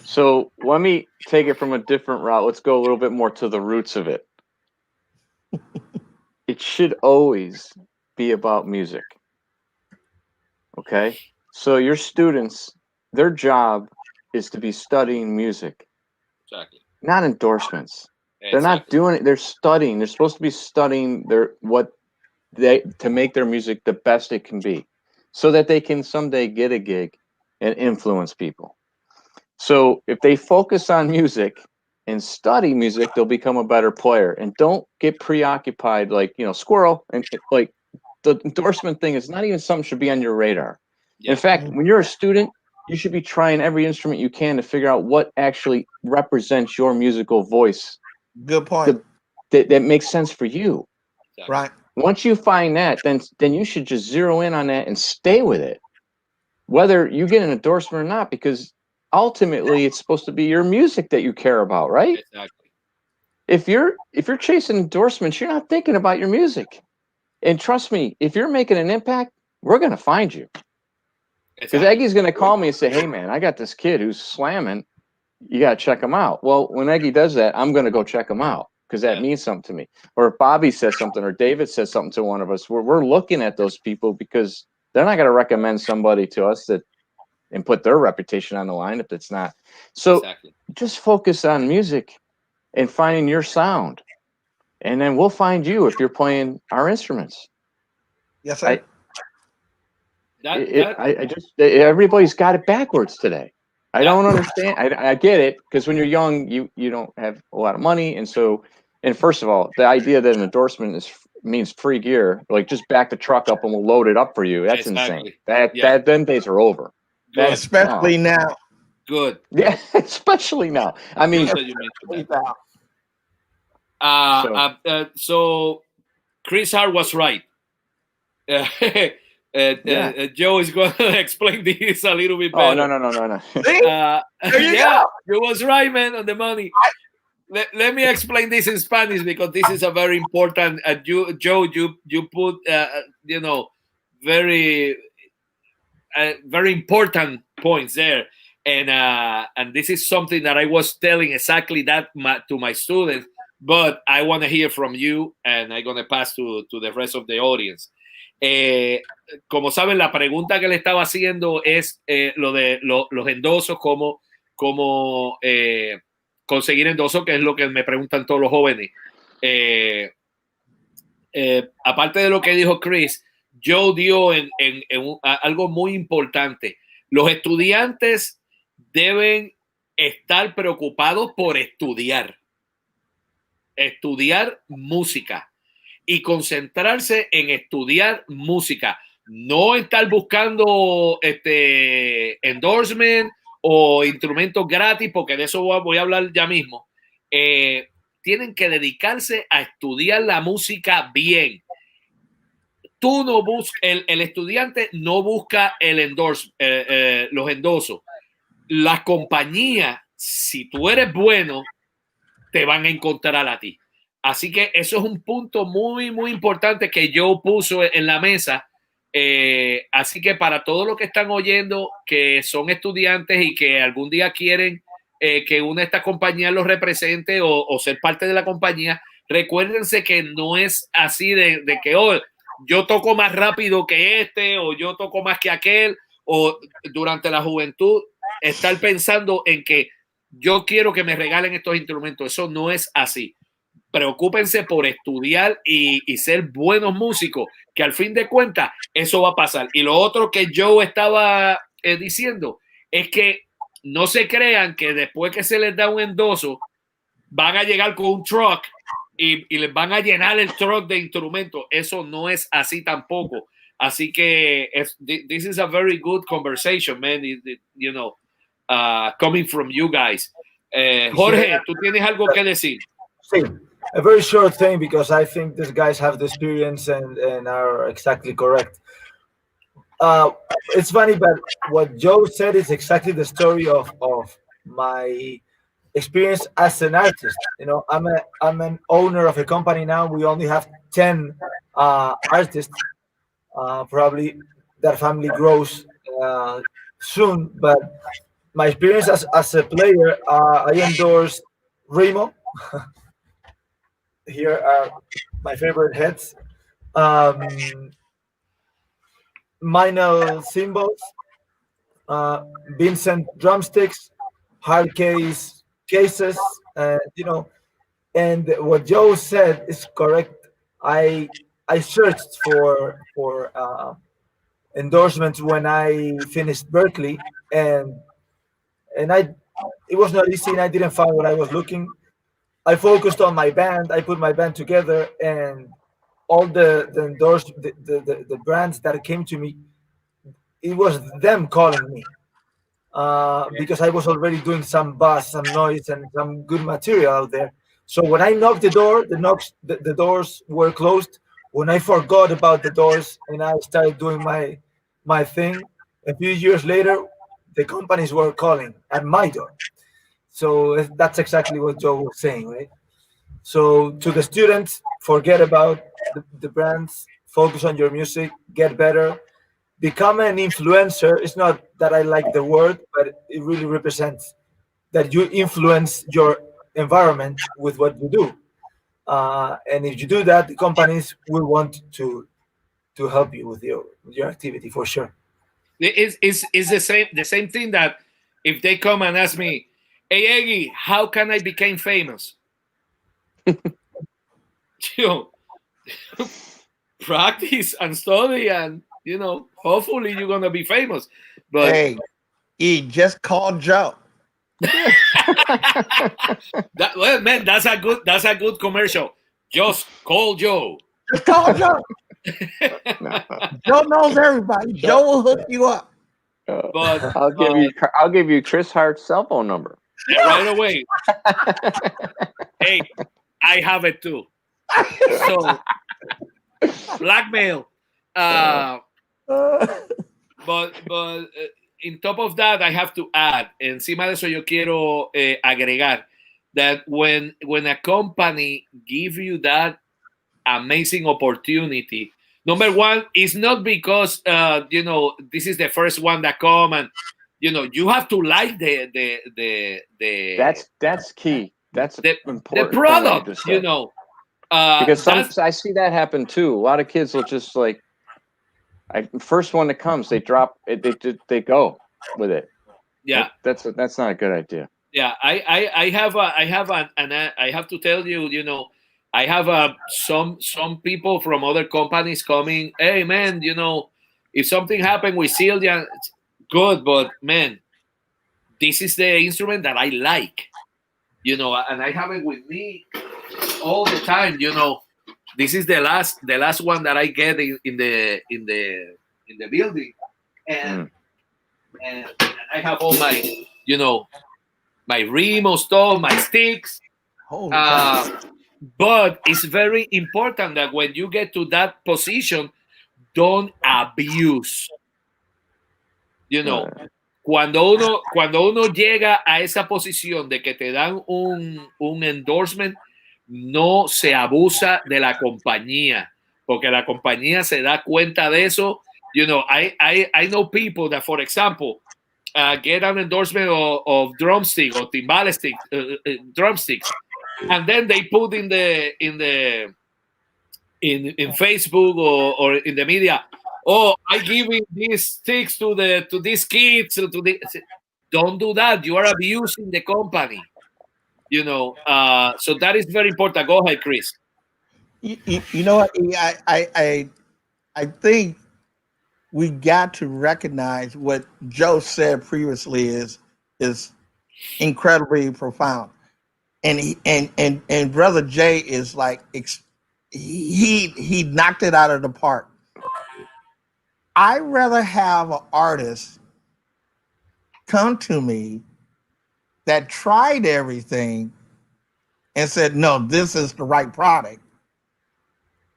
So let me take it from a different route. Let's go a little bit more to the roots of it. It should always be about music. Okay? So your students, their job is to be studying music. Exactly. Not endorsements. Exactly. They're not doing it. They're studying. They're supposed to be studying to make their music the best it can be, so that they can someday get a gig and influence people. So if they focus on music and study music, they'll become a better player. And don't get preoccupied like, squirrel. And like the endorsement thing is not even something should be on your radar. Yeah. In fact, when you're a student, you should be trying every instrument you can to figure out what actually represents your musical voice. Good point. That makes sense for you. Exactly. Right. Once you find that, then you should just zero in on that and stay with it, whether you get an endorsement or not, because ultimately it's supposed to be your music that you care about, right? Exactly. If you're chasing endorsements, you're not thinking about your music. And trust me, if you're making an impact, we're going to find you. Because Eggy's going to call me and say, hey, man, I got this kid who's slamming. You got to check him out. Well, when Eggy does that, I'm going to go check him out because that means something to me. Or if Bobby says something or David says something to one of us, we're looking at those people because they're not going to recommend somebody to us and put their reputation on the line if it's not. So just focus on music and finding your sound. And then we'll find you if you're playing our instruments. Yes, sir. Everybody's got it backwards today. I don't understand. I get it, because when you're young, you don't have a lot of money, and first of all, the idea that an endorsement means free gear, like just back the truck up and we'll load it up for you. That's insane. That them days are over. Especially now. Good. Yeah, especially now. I mean, so Chris Hart was right. Joe is going to explain this a little bit better. No. You was right, man, on the money. Let me explain this in Spanish because this is a very important. Joe, you put very important points there, and this is something that I was telling exactly that to my students, but I want to hear from you, and I'm going to pass to the rest of the audience. Como saben, la pregunta que le estaba haciendo es lo de los endosos, cómo conseguir endosos, que es lo que me preguntan todos los jóvenes. Aparte de lo que dijo Chris, Joe dio en algo muy importante. Los estudiantes deben estar preocupados por estudiar. estudiar música y concentrarse en estudiar música. No estar buscando endorsement o instrumentos gratis, porque de eso voy a hablar ya mismo. Tienen que dedicarse a estudiar la música bien. Tú no buscas, el estudiante no busca los endosos. Las compañías, si tú eres bueno, te van a encontrar a ti. Así que eso es un punto muy, muy importante que yo puse en la mesa. Así que para todos los que están oyendo, que son estudiantes y que algún día quieren que una de estas compañías los represente o ser parte de la compañía, recuérdense que no es así de que yo toco más rápido que o yo toco más que aquel, o durante la juventud estar pensando en que yo quiero que me regalen estos instrumentos. Eso no es así. Preocúpense por estudiar y ser buenos músicos, que al fin de cuentas eso va a pasar. Y lo otro que yo estaba diciendo es que no se crean que después que se les da un endoso van a llegar con un truck y les van a llenar el truck de instrumentos. Eso no es así tampoco. Así que this is a very good conversation, man. You know, coming from you guys. Jorge, ¿tú tienes algo que decir? Sí. A very short thing, because I think these guys have the experience and are exactly correct. It's funny, but what Joe said is exactly the story of my experience as an artist. You know, I'm an owner of a company now. We only have 10 artists. Probably that family grows soon. But my experience as a player, I endorsed Remo. Here are my favorite heads. Minor cymbals, Vincent drumsticks, hard case cases, you know. And what Joe said is correct. I searched for endorsements when I finished Berkeley, and it was not easy, and I didn't find what I was looking. I focused on my band. I put my band together, and all the brands that came to me, it was them calling me because I was already doing some bass, some noise, and some good material out there. So when I knocked the door, the doors were closed. When I forgot about the doors and I started doing my thing, a few years later, the companies were calling at my door. So that's exactly what Joe was saying, right? So to the students, forget about the brands, focus on your music, get better, become an influencer. It's not that I like the word, but it really represents that you influence your environment with what you do. And if you do that, the companies will want to help you with your activity for sure. It's the same thing that if they come and ask me, hey Eggy, how can I become famous? You know, practice and study, and you know, hopefully you're gonna be famous. But hey, just call Joe. Well, man, that's a good commercial. Just call Joe. Just call Joe. Joe knows everybody. Joe will hook you up. But I'll give you Chris Hart's cell phone number. Yeah, right away. Hey, I have it too. So blackmail. But in top of that, I have to add, encima de eso yo quiero agregar that when a company give you that amazing opportunity, number one, it's not because you know, this is the first one that come, and you know, you have to like the that's key. That's the important. The product, you know. Because I see that happen too. A lot of kids will just like, first one that comes, they drop it, they go with it. Yeah, that's not a good idea. Yeah, I have to tell you, you know, I have some people from other companies coming. Hey man, you know, if something happened with Zildjian, good, but man, this is the instrument that I like, you know, and I have it with me all the time. This is the last one that I get in the building, and I have all my my Remo stuff, my sticks. Holy cow. But it's very important that when you get to that position, don't abuse. Cuando uno llega a esa posición de que te dan un endorsement, no se abusa de la compañía, porque la compañía se da cuenta de eso. I know people that, for example, get an endorsement of drumstick or timbale stick, drumsticks, and then they put in Facebook or in the media, oh, I giving these sticks to these kids. Don't do that. You are abusing the company. So that is very important. Go ahead, Chris. You know what? I think we got to recognize what Joe said previously is incredibly profound, and Brother Jay is like he knocked it out of the park. I'd rather have an artist come to me that tried everything and said, no, this is the right product,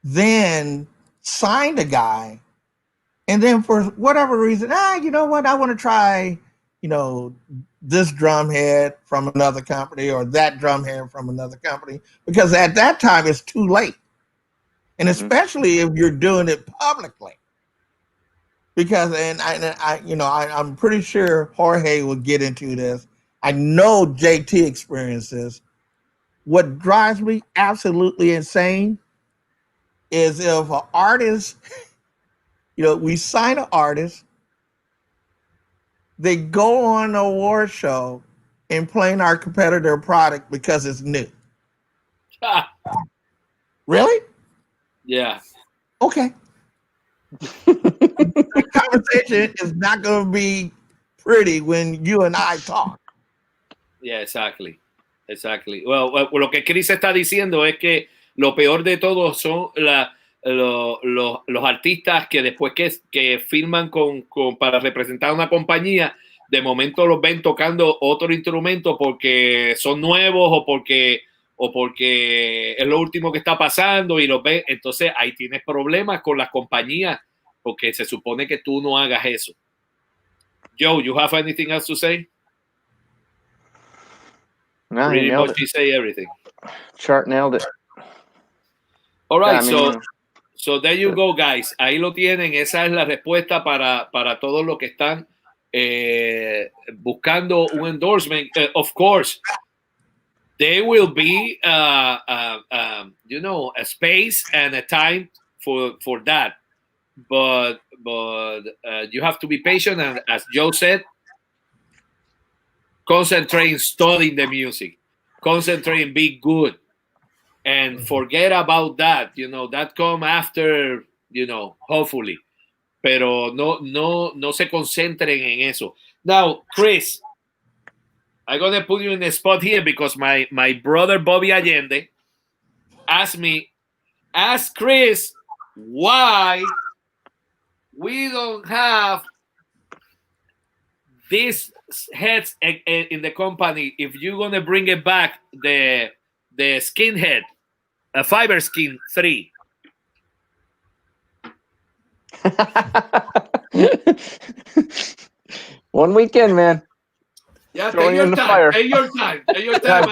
then signed a guy, and then for whatever reason, you know what, I want to try, this drum head from another company or that drum head from another company, because at that time it's too late. And especially if you're doing it publicly. Because, I'm pretty sure Jorge will get into this. I know JT experiences. What drives me absolutely insane is if an artist, we sign an artist, they go on an award show and playing our competitor product because it's new. Really? Yeah. Okay. The conversation is not going to be pretty when you and I talk. Yeah, exactly. Well, lo que Chris está diciendo es que lo peor de todo son los artistas que después que firman para representar una compañía, de momento los ven tocando otro instrumento porque son nuevos o porque es lo último que está pasando y los ven. Entonces ahí tienes problemas con las compañías porque se supone que tú no hagas eso. Joe, you have anything else to say? No, pretty much you say everything. Chart nailed it. All right, so there you go, guys. Ahí lo tienen. Esa es la respuesta para todos los que están buscando un endorsement. Of course, there will be a space and a time for that, but you have to be patient, and as Joe said, concentrate in studying the music, concentrate in be good, and forget about that. That come after, hopefully, pero no se concentren en eso. Now, Chris, I'm gonna put you in the spot here because my brother Bobby Allende asked Chris why we don't have these heads in the company if you're gonna bring it back, the skinhead, a fiber skin 3. One weekend, man. Yeah, take your time. Take your time. Take your time.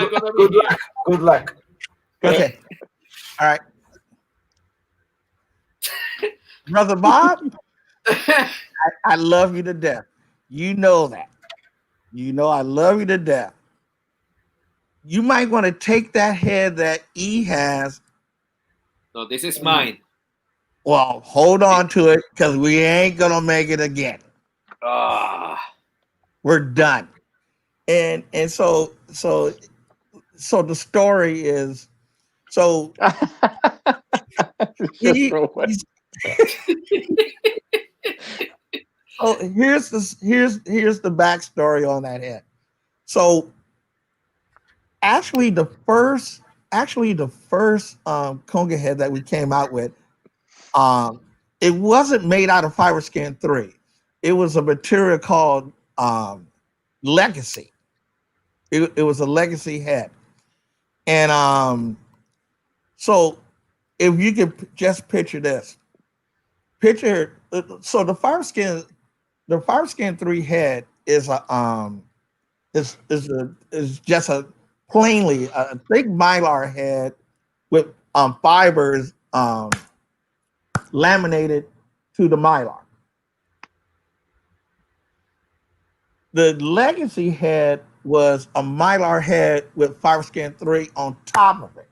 Good luck. Okay. All right. Brother Bob, I love you to death. You know that. I love you to death. You might want to take that head that E has. No, this is mine. Well, hold on to it because we ain't going to make it again. We're done. And so the story is, so so here's the backstory on that head. So actually the first actually the first conga head that we came out with. It wasn't made out of fiber skin 3. It was a material called Legacy. It was a Legacy head, and so if you could just picture this, so the fiber skin 3 head is just a plainly a thick mylar head with fibers laminated to the mylar. The Legacy head was a mylar head with fiber skin 3 on top of it.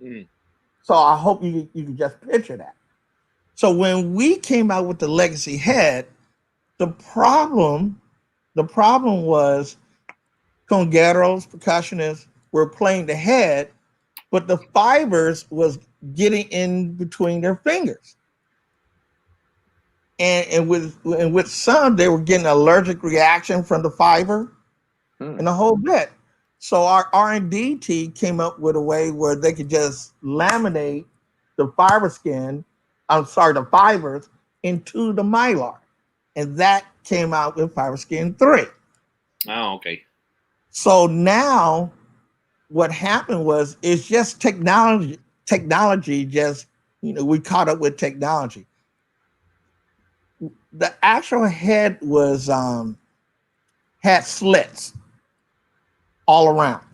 Mm. So I hope you can just picture that. So when we came out with the Legacy head, the problem was congueros, percussionists were playing the head, but the fibers was getting in between their fingers. And with some, they were getting allergic reaction from the fiber and the whole bit. So our R&D team came up with a way where they could just laminate the fibers into the mylar. And that came out with fiber skin 3. Oh, okay. So now what happened was it's just technology just, we caught up with technology. The actual head was had slits all around.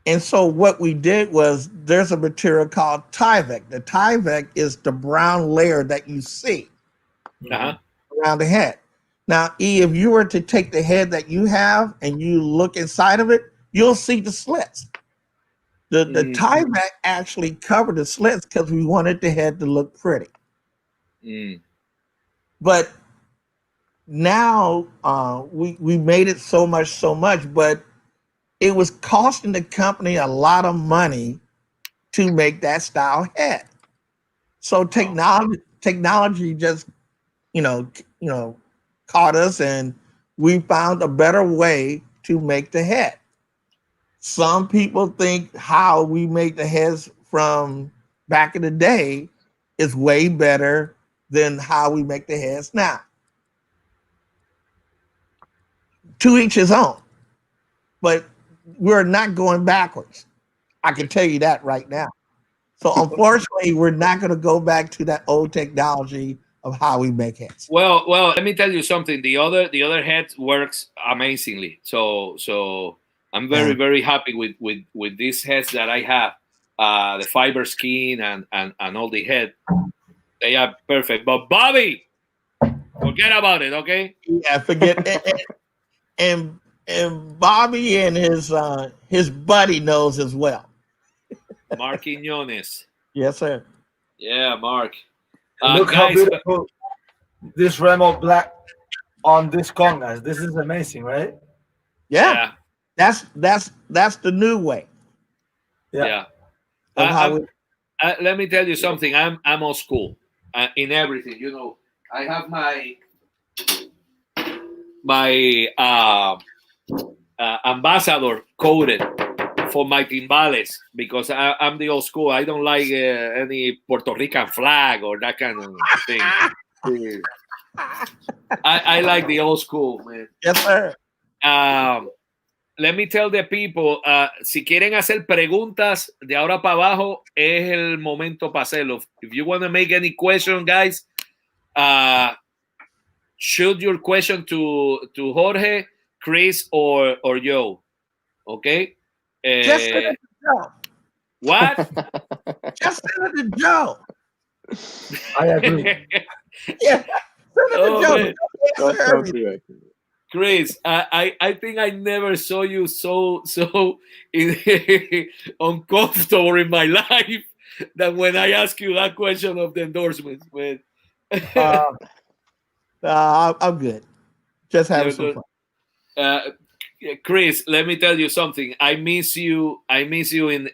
And so what we did was there's a material called Tyvek. The Tyvek is the brown layer that you see around the head. Now, E, if you were to take the head that you have and you look inside of it, you'll see the slits. The Tyvek actually covered the slits because we wanted the head to look pretty. But now we made it so much, but it was costing the company a lot of money to make that style head. So technology just, caught us, and we found a better way to make the head. Some people think how we make the heads from back in the day is way better than how we make the heads now. To each his own. But we're not going backwards. I can tell you that right now. So unfortunately, we're not going to go back to that old technology of how we make heads. Well, let me tell you something. The other head works amazingly. So I'm very happy with these heads that I have. The fiber skin and all the head. They are perfect. But Bobby, forget about it, okay? Yeah, forget it. And Bobby and his buddy knows as well. Mark Quiñones. Yes, sir. Yeah, Mark. Look guys, how beautiful this Remo black on this congas. This is amazing, right? Yeah. That's the new way. Yeah. Let me tell you something. I'm old school in everything. I have my ambassador coded for my timbales because I'm the old school. I don't like any Puerto Rican flag or that kind of thing. I like the old school, man. Yes, sir. Let me tell the people, si quieren hacer preguntas de ahora para abajo, es el momento para hacerlo. If you want to make any question, guys, shoot your question to Jorge, Chris, or Joe. Okay? Just send it to Joe. What? Just send it to Joe. I agree. Yeah, send it to Joe. Chris, I think I never saw you so uncomfortable in my life than when I ask you that question of the endorsements, man. I'm good. Just having some fun. Chris, let me tell you something. I miss you in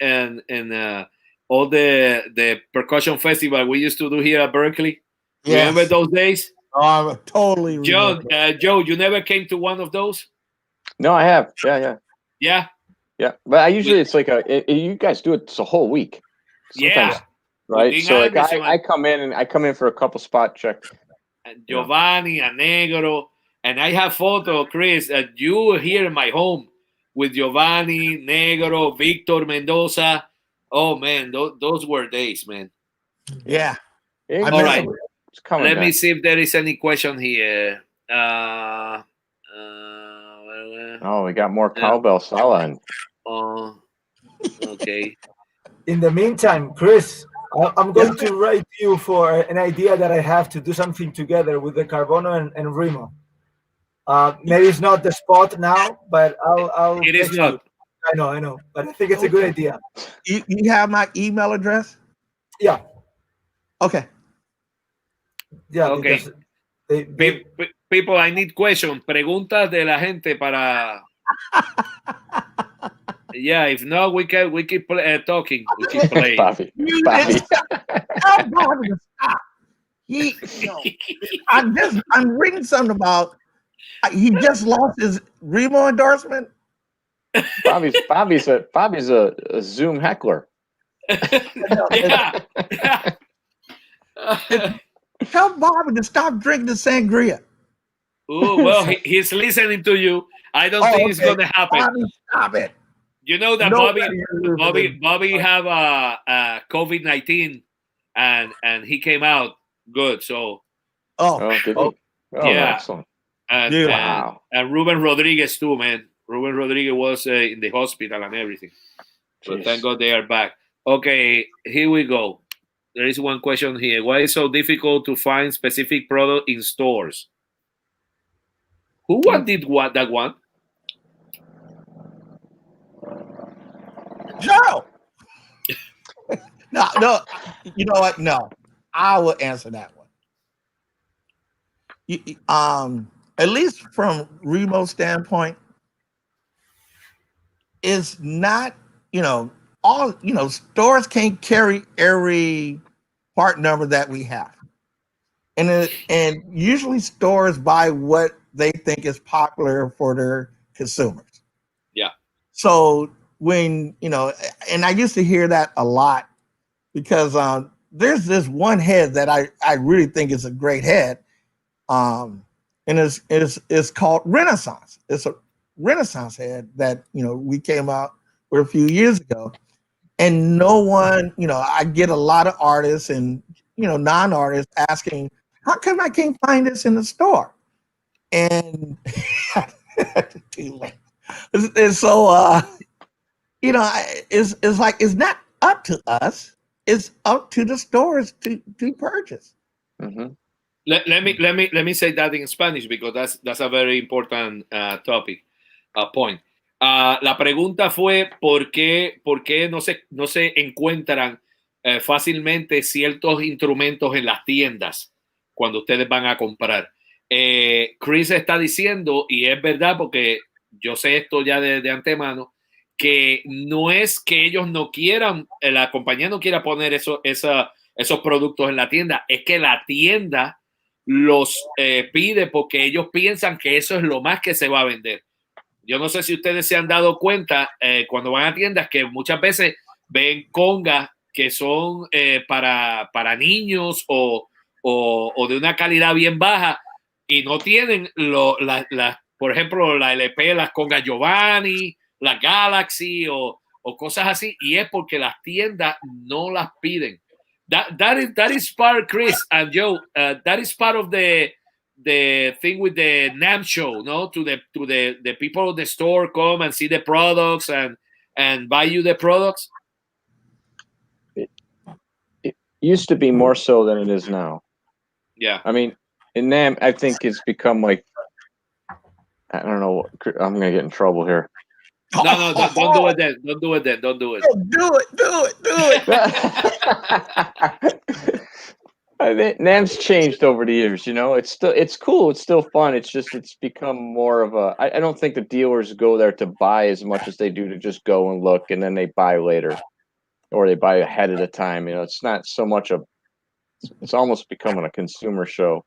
all the percussion festival we used to do here at Berkeley. Yes. Remember those days? Oh, I totally remember. Joe, you never came to one of those? No, I have. Yeah. Yeah? Yeah, but I usually it's like you guys do it. It's a whole week. Sometimes, Yeah. right? Within So like Anderson, I come in for a couple spot check. and Giovanni and Negro, and I have photo, Chris, that you were here in my home with Giovanni, Negro, Victor Mendoza. Oh man, those were days, man. Yeah. Yeah, All right. it's coming Let back. me see if there is any question here. Oh, we got more cowbell salad. Okay. In the meantime, Chris, I'm going to write you for an idea that I have to do something together with the Carbono and Remo. Maybe it's not the spot now, but I'll It is text not. you. I know, but I think it's a good idea. You have my email address? Yeah, Okay. yeah. Okay. Because they People, I need questions. Preguntas de la gente para. Yeah, if not, we keep talking. We keep playing. Bobby. Tell Bobby to stop. I'm reading something about he just lost his Remo endorsement. Bobby's a Zoom heckler. Yeah. Tell Bobby to stop drinking the sangria. Oh, well, he's listening to you. I don't think it's going to happen. Bobby, stop it. You know that Bobby have a COVID-19 and he came out good. So yeah, excellent. And Ruben Rodriguez too, man. Ruben Rodriguez was in the hospital and everything. But thank God they are back. Okay, here we go. There is one question here. Why is it so difficult to find specific product in stores? Who did what that one? Joe. No. You know what? No, I will answer that one. At least from Remo's standpoint, it's not. Stores can't carry every part number that we have, and usually stores buy what they think is popular for their consumers. Yeah. So when and I used to hear that a lot because there's this one head that I really think is a great head, and it's called Renaissance. It's a Renaissance head that we came out with a few years ago, and no one I get a lot of artists and non-artists asking, how come I can't find this in the store? And too late. And so it's like it's not up to us. It's up to the stores to purchase. Mm-hmm. Let me say that in Spanish because that's a very important point. La pregunta fue ¿por qué no se encuentran fácilmente ciertos instrumentos en las tiendas cuando ustedes van a comprar? Chris está diciendo, y es verdad porque yo sé esto ya de antemano, que no es que ellos no quieran, la compañía no quiera poner esos productos en la tienda, es que la tienda los pide porque ellos piensan que eso es lo más que se va a vender. Yo no sé si ustedes se han dado cuenta cuando van a tiendas que muchas veces ven congas que son para niños o de una calidad bien baja y no tienen por ejemplo, la LP, las congas Giovanni, la Galaxy o cosas así, y es porque las tiendas no las piden. That is part, Chris and Joe, that is part of the thing with the NAM show, no? To the people of the store come and see the products and buy you the products. It used to be more so than it is now. Yeah. I mean, in NAM, I think it's become like, I don't know. I'm gonna get in trouble here. No, don't do it then. Don't do it then. Don't do it. I think NAM's changed over the years. It's cool. It's still fun. It's just it's become more of a. I don't think the dealers go there to buy as much as they do to just go and look, and then they buy later, or they buy ahead of the time. It's not so much it's almost becoming a consumer show.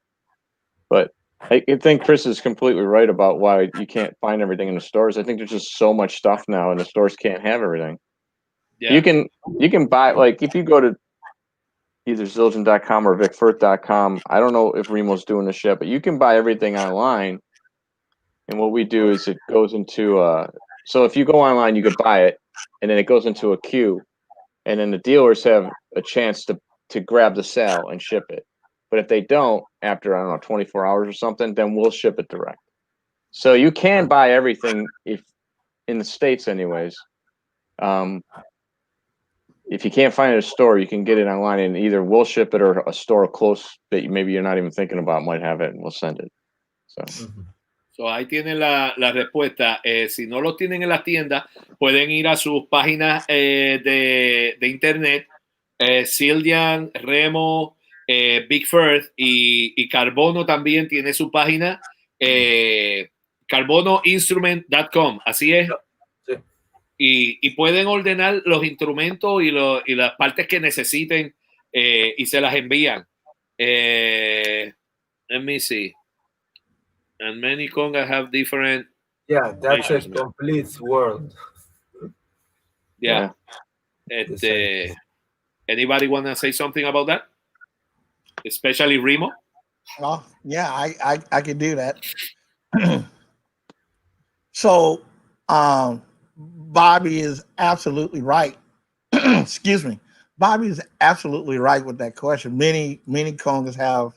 But I think Chris is completely right about why you can't find everything in the stores. I think there's just so much stuff now, and the stores can't have everything. Yeah. You can buy, like, if you go to either Zildjian.com or VicFirth.com. I don't know if Remo's doing this yet, but you can buy everything online. And what we do is it goes into so if you go online, you could buy it, and then it goes into a queue, and then the dealers have a chance to grab the sale and ship it. But if they don't, after, I don't know, 24 hours or something, then we'll ship it direct. So you can buy everything if in the States anyways. If you can't find it at a store, you can get it online, and either we'll ship it or a store close that maybe you're not even thinking about might have it, and we'll send it. So ahí tienen la respuesta. Si no los tienen en las tiendas, pueden ir a sus páginas de internet, Zildjian, Remo, Big Firth y Carbono también tiene su página, carbonoinstrument.com, así es. Sí. Y pueden ordenar los instrumentos y las partes que necesiten y se las envían. Let me see. And many congas have different. Yeah, that's a complete world. Yeah. Anybody want to say something about that? Especially Remo? Oh, yeah, I can do that. So, Bobby is absolutely right. Excuse me. Bobby is absolutely right with that question. Many congas have,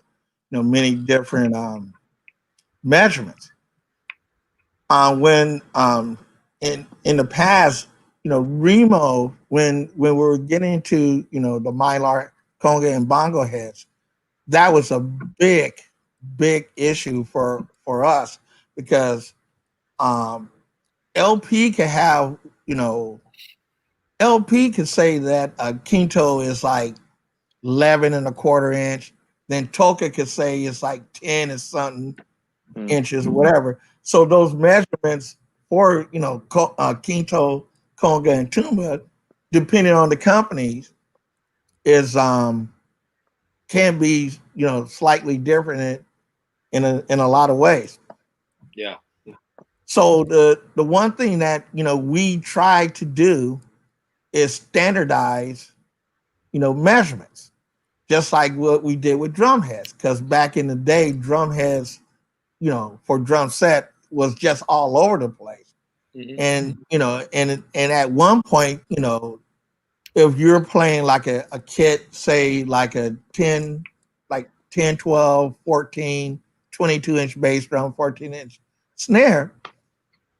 many different measurements. When in the past, Remo, when we were getting into the Mylar, conga, and bongo heads, that was a big issue for us because LP can have, LP can say that a quinto is like 11 1/4 inch. Then Toca could say it's like 10 and something inches or whatever. So those measurements for, quinto, conga, and tuba, depending on the companies, is can be, slightly different in a lot of ways. Yeah. So the one thing that, we try to do is standardize, measurements, just like what we did with drum heads. Because back in the day, drum heads, for drum set was just all over the place. And, and at one point, if you're playing like a kit, say like a 10, 12, 14, 22-inch bass drum, 14-inch snare,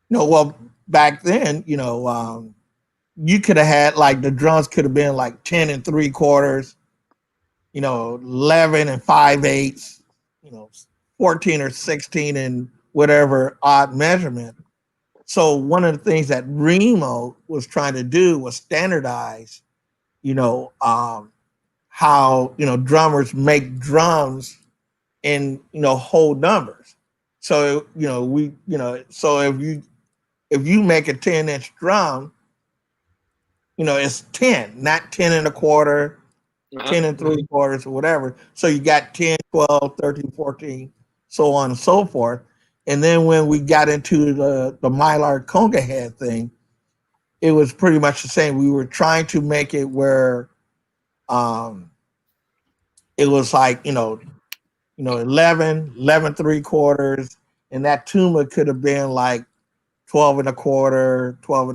well, back then, you could have had, like, the drums could have been like 10 3/4, 11 5/8, 14 or 16 and whatever odd measurement. So one of the things that Remo was trying to do was standardize, how, drummers make drums in, whole numbers. So, so if you make a 10-inch drum, it's 10, not 10 1/4, 10 3/4 or whatever. So you got 10, 12, 13, 14, so on and so forth. And then when we got into the Mylar conga head thing, it was pretty much the same. We were trying to make it where it was like, 11 3/4, and that tuba could have been like 12 1/4, 12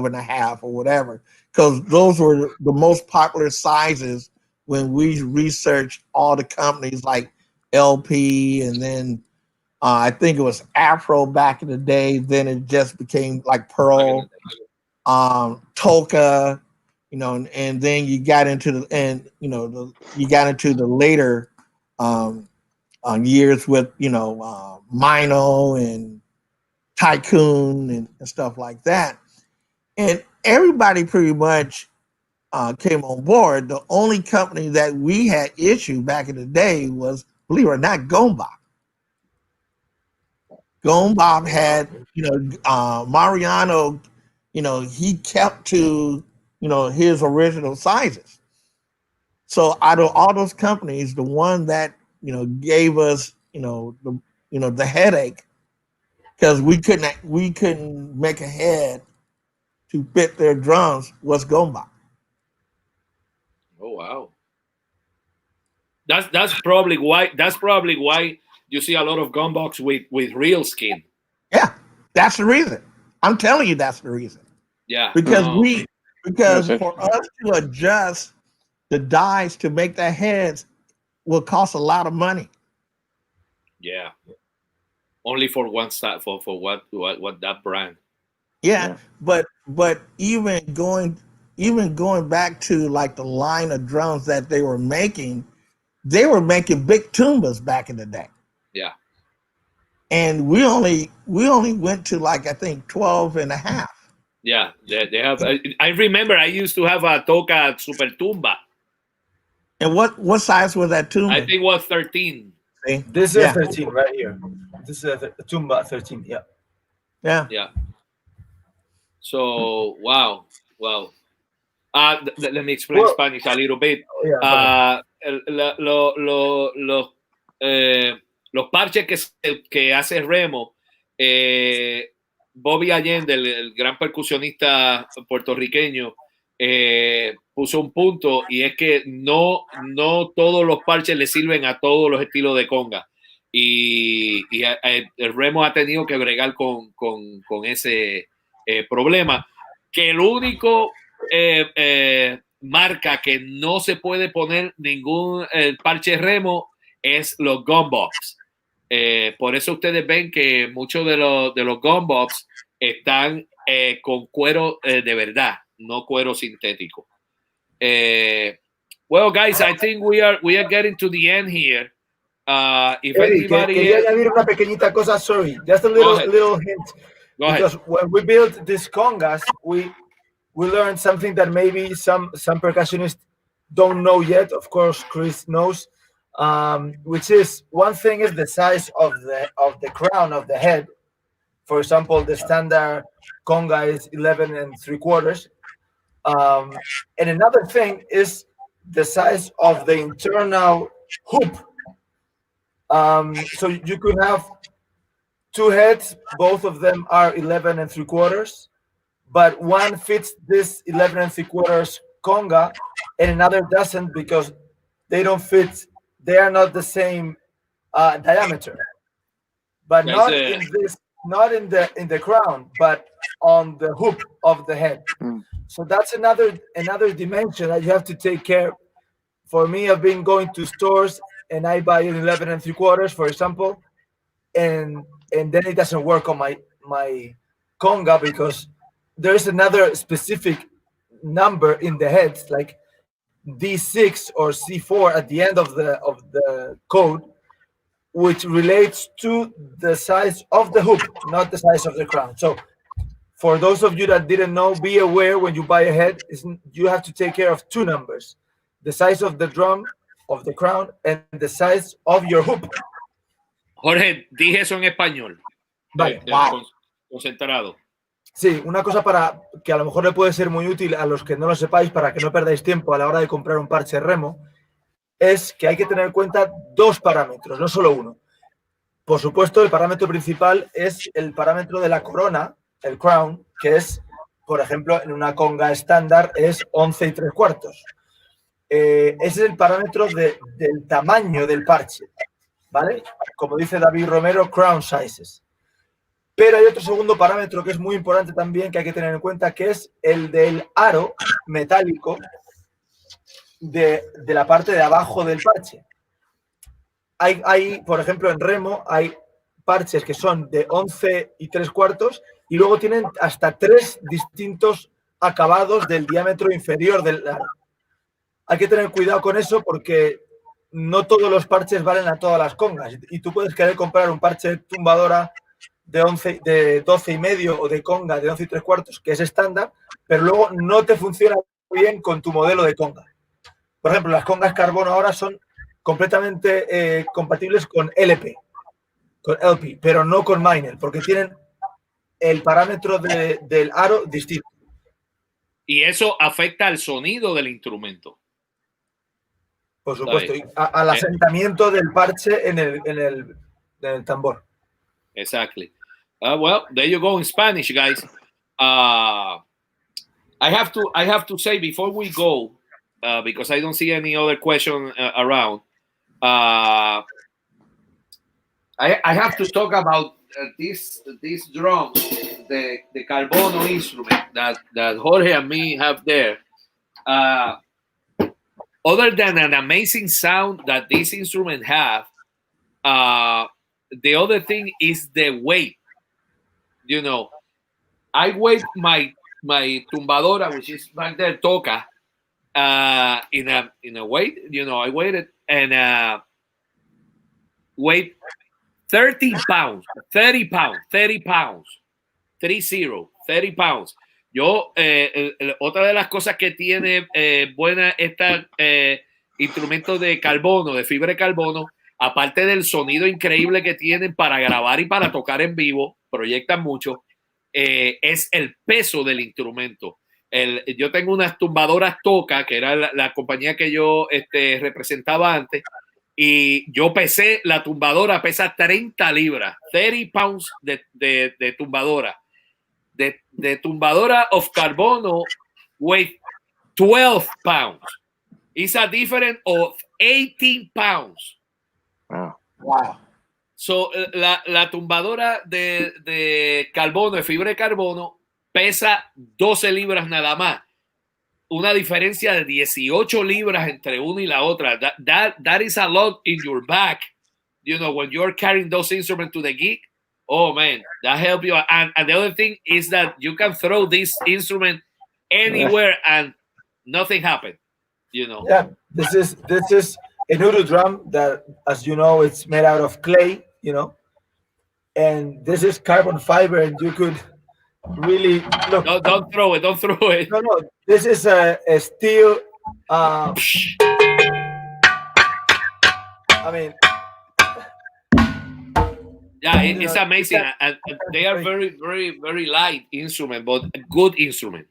and a half or whatever, because those were the most popular sizes when we researched all the companies like LP, and then I think it was Afro back in the day. Then it just became like Pearl, Toka, and then you got into the later years with Mino and Tycoon and stuff like that. And everybody pretty much came on board. The only company that we had issue back in the day was, believe it or not, Gombach. Gombach had, Mariano, he kept to, his original sizes. So out of all those companies, the one that, gave us, the headache, because we couldn't make a head to fit their drums was gomba. Oh wow. That's probably why you see a lot of gumbox with real skin. Yeah, that's the reason. I'm telling you, that's the reason. Yeah. Because That's for us to adjust the dies to make the heads will cost a lot of money. Yeah. Only for one side for what that brand. Yeah. But even going back to like the line of drums that they were making big tumbas back in the day. Yeah. And we only went to like, I think 12 and a half. Yeah, they have. I remember I used to have a Toca Super Tumba. And what size was that tumba? I think it was 13. See? This is 13 right here. This is a Tumba 13. Yeah. Yeah. So wow. Let me explain Spanish a little bit. Los parches que hace Remo, Bobby Allende, el gran percusionista puertorriqueño, puso un punto, y es que no todos los parches le sirven a todos los estilos de conga, y el Remo ha tenido que bregar con ese problema, que el único marca que no se puede poner ningún parche Remo es los gumbox. Por eso ustedes ven que muchos de los gumbox están con cuero de verdad, no cuero sintético. Well, guys, I think we are getting to the end here. If anybody quería añadir una pequeñita cosa, sorry, just a little hint. Because when we built these congas, we learned something that maybe some percussionists don't know yet. Of course, Chris knows. Which is, one thing is the size of the crown of the head. For example, the standard conga is 11 3/4. And another thing is the size of the internal hoop. So you could have two heads, both of them are 11 3/4, but one fits this 11 3/4 conga and another doesn't, because they don't fit. They are not the same diameter, but not in the crown, but on the hoop of the head. So that's another dimension that you have to take care. For me, I've been going to stores and I buy an 11 3/4, for example, and then it doesn't work on my conga, because there is another specific number in the heads, like D6 or C4 at the end of the code, which relates to the size of the hoop, not the size of the crown. So for those of you that didn't know, be aware when you buy a head, you have to take care of two numbers: the size of the drum, of the crown, and the size of your hoop. Jorge, dije eso en español. Vale. Concentrado. Sí, una cosa para que a lo mejor le puede ser muy útil a los que no lo sepáis, para que no perdáis tiempo a la hora de comprar un parche Remo, es que hay que tener en cuenta dos parámetros, no solo uno. Por supuesto, el parámetro principal es el parámetro de la corona, el crown, que es, por ejemplo, en una conga estándar es 11 3/4. Ese es el parámetro del tamaño del parche, ¿vale? Como dice David Romero, crown sizes. Pero hay otro segundo parámetro que es muy importante también, que hay que tener en cuenta, que es el del aro metálico de la parte de abajo del parche. Hay, por ejemplo, en Remo hay parches que son de 11 3/4 y luego tienen hasta 3 distintos acabados del diámetro inferior del aro. Hay que tener cuidado con eso, porque no todos los parches valen a todas las congas, y tú puedes querer comprar un parche tumbadora de 12,5 o de conga de 11 3/4, que es estándar, pero luego no te funciona bien con tu modelo de conga. Por ejemplo, las congas Carbono ahora son completamente compatibles con LP, pero no con Miner, porque tienen el parámetro del aro distinto. Y eso afecta al sonido del instrumento. Por supuesto, y al asentamiento del parche en el del tambor. Exactly. Well, there you go in Spanish, guys. I have to say before we go, because I don't see any other question around. I have to talk about this drum, the Carbono instrument that Jorge and me have there. Other than an amazing sound that this instrument have, the other thing is the weight. You know, I weighed my tumbadora, which is back there, toca, in a weight. You know, I weighed it and weighed 30 pounds, 30 pounds, 30 pounds, 30 pounds. Yo, otra de las cosas que tiene buena esta instrumento de carbono, de fibra de carbono, aparte del sonido increíble que tienen para grabar y para tocar en vivo, proyectan mucho, es el peso del instrumento. Yo tengo unas tumbadoras Toca, que era la compañía que yo representaba antes, y yo pesé, la tumbadora pesa 30 libras, 30 pounds de tumbadora. The tumbadora of Carbono weight 12 pounds. It's a difference of 18 pounds. Wow. So, la tumbadora de carbono, de fibra de carbono, pesa 12 libras nada más. Una diferencia de 18 libras entre una y la otra. That is a lot in your back. You know, when you're carrying those instruments to the gig, oh man, that helps you. And the other thing is that you can throw this instrument anywhere and nothing happened. You know. Yeah, this is a noodle drum that, as you know, it's made out of clay. You know, and this is carbon fiber, and you could really look. No, don't throw it. Don't throw it. No, this is a steel. I mean, yeah, it's amazing, and they are very, very, very light instrument, but a good instrument.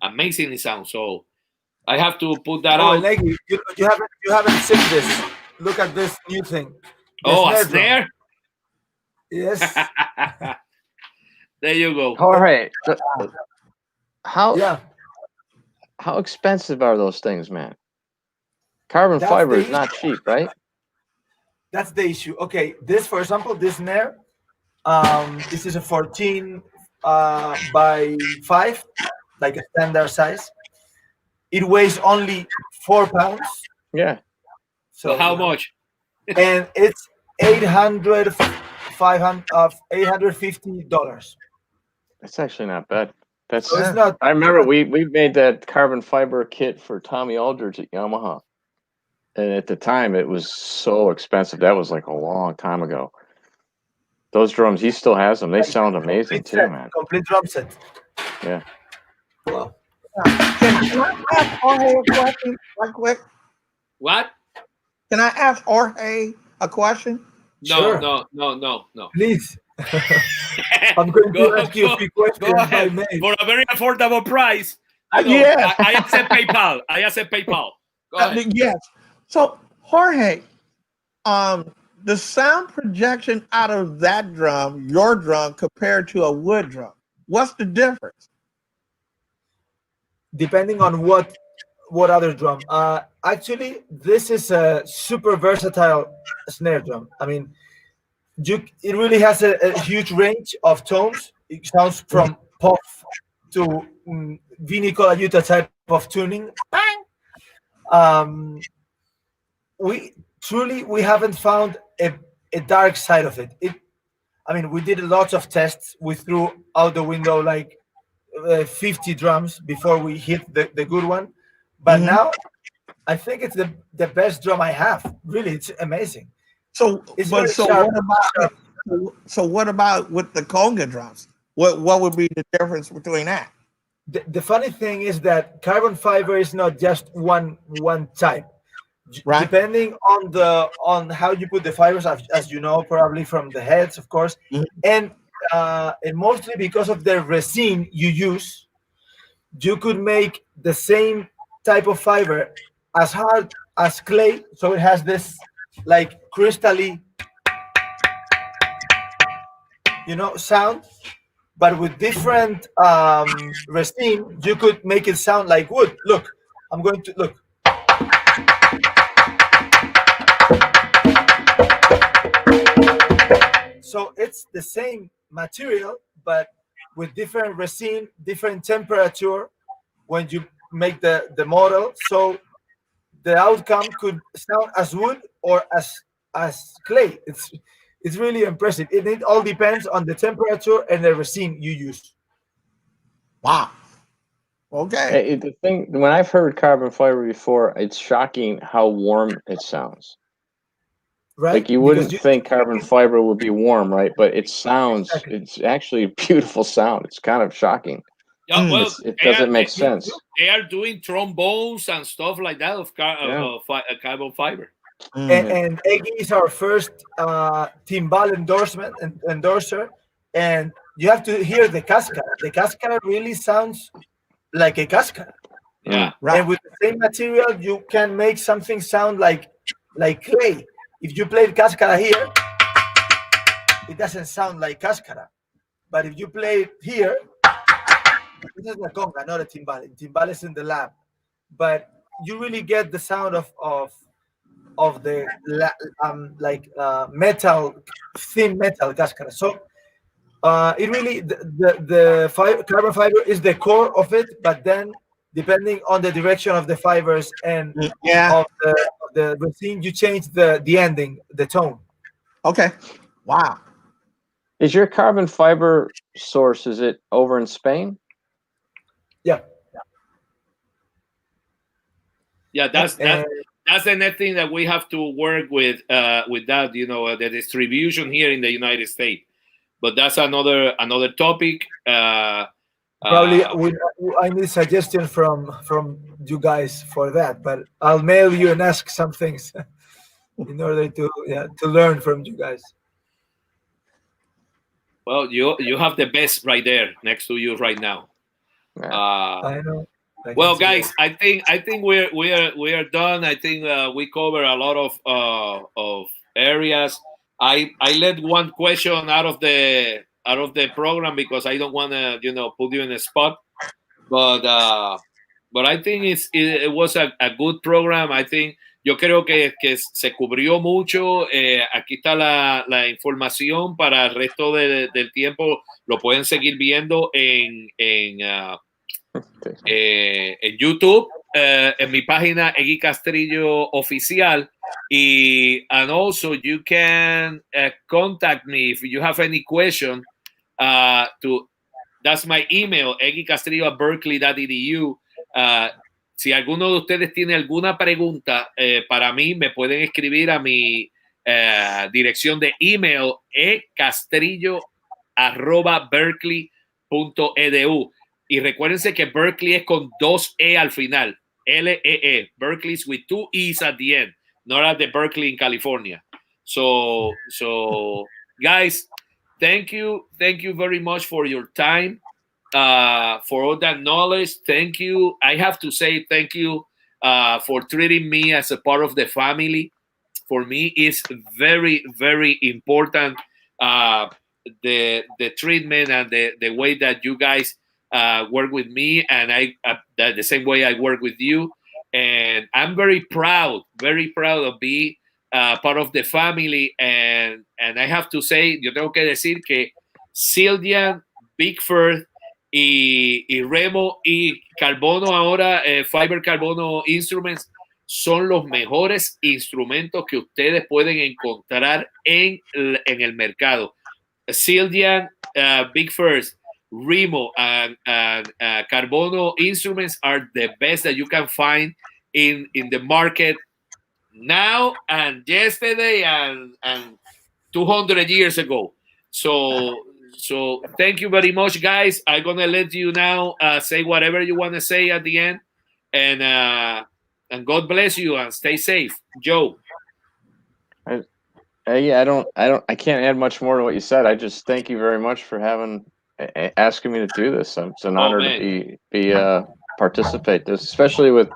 Amazing sound. So I have to put that out. Leggy, you haven't seen this. Look at this new thing. Oh, a snare. Yes. There you go. Jorge, how expensive are those things, man? Carbon fiber is not cheap, right? That's the issue. Okay, this, for example, this snare, this is a 14 by 5, like a standard size. It weighs only 4 pounds. Yeah. So how much? And it's $850. That's actually not bad. That's So it's not. I remember we made that carbon fiber kit for Tommy Aldridge at Yamaha. And at the time it was so expensive. That was like a long time ago. Those drums, he still has them. They sound amazing too, man. Complete drum set. Yeah. Wow. Can I ask Jorge a question right quick? What? Can I ask Jorge a question? No, Sure. no. Please. I'm going to ask you a few questions. Go ahead. For a very affordable price. Yeah. I accept PayPal. Go ahead. Yes. So Jorge, the sound projection out of that drum, your drum, compared to a wood drum, what's the difference? Depending on what other drum. Actually, this is a super versatile snare drum. I mean, it really has a huge range of tones. It sounds from pop to Vinny Colaiuta type of tuning. We haven't found a dark side of it. I mean, we did lots of tests. We threw out the window like 50 drums before we hit the good one. But now I think it's the best drum I have. Really, it's amazing. So what about with the conga drums? What would be the difference between that? The funny thing is that carbon fiber is not just one type. Right. Depending on how you put the fibers, as you know, probably from the heads, of course, and mostly because of the resin you use, you could make the same type of fiber as hard as clay, so it has this like crystally sound, but with different resin, you could make it sound like wood. Look, I'm going to look. So it's the same material, but with different resin, different temperature when you make the model. So the outcome could sound as wood or as clay. It's really impressive. It all depends on the temperature and the resin you use. Wow. Okay. The thing, when I've heard carbon fiber before, it's shocking how warm it sounds. Right? Like you wouldn't think carbon fiber would be warm, right? But it sounds, it's actually a beautiful sound. It's kind of shocking. Yeah, well, it doesn't make sense. They are doing trombones and stuff like that of carbon fiber. And Eggy is our first timbal endorser, and you have to hear the cascara. The cascara really sounds like a cascara. Yeah, right. And with the same material, you can make something sound like clay. If you play cascara here, it doesn't sound like cascara. But if you play it here, this is a conga, not a timbal. Timbal is in the lab, but you really get the sound of the metal, thin metal cascara. So it really the carbon fiber is the core of it, but then depending on the direction of the fibers and of the resin, you change the ending, the tone. Okay. Wow. Is your carbon fiber source, is it over in Spain? Yeah. Yeah, that's the next thing that we have to work with that, the distribution here in the United States. But that's another topic. Probably I need suggestion from you guys for that, but I'll mail you and ask some things in order to learn from you guys. Well, you have the best right there next to you right now. I know. Well, guys, I think we are done. I think we cover a lot of areas. I let one question out of the program because I don't want to put you in a spot, but I think it was a good program. I think yo creo que se cubrió mucho. Aquí está la información para el resto del tiempo. Lo pueden seguir viendo en YouTube, en mi página Egui Castrillo Oficial, and also you can contact me if you have any question. That's my email, eguicastrillo@berkeley.edu. Si alguno de ustedes tiene alguna pregunta para mí, me pueden escribir a mi dirección de email ecastrillo@berkeley.edu. Y recuérdense que Berkeley es con 2 E al final. L-E-E. Berkeley's with 2 E's at the end. Not at the Berkeley in California. So guys, thank you very much for your time, for all that knowledge. Thank you. I have to say thank you for treating me as a part of the family. For me, it's very, very important, the treatment and the way that you guys work with me, and the same way I work with you. And I'm very proud of being part of the family. And I have to say, yo tengo que decir que Zildjian, Big Firth y Remo y Carbono ahora, Fiber Carbono Instruments, son los mejores instrumentos que ustedes pueden encontrar en el mercado. Zildjian, Big Firth, Remo, and Carbono instruments are the best that you can find in the market now and yesterday and 200 years ago. So thank you very much, guys. I'm gonna let you now say whatever you want to say at the end, and God bless you and stay safe, Joe. I can't add much more to what you said. I just thank you very much for asking me to do this. It's an honor to participate this, especially with,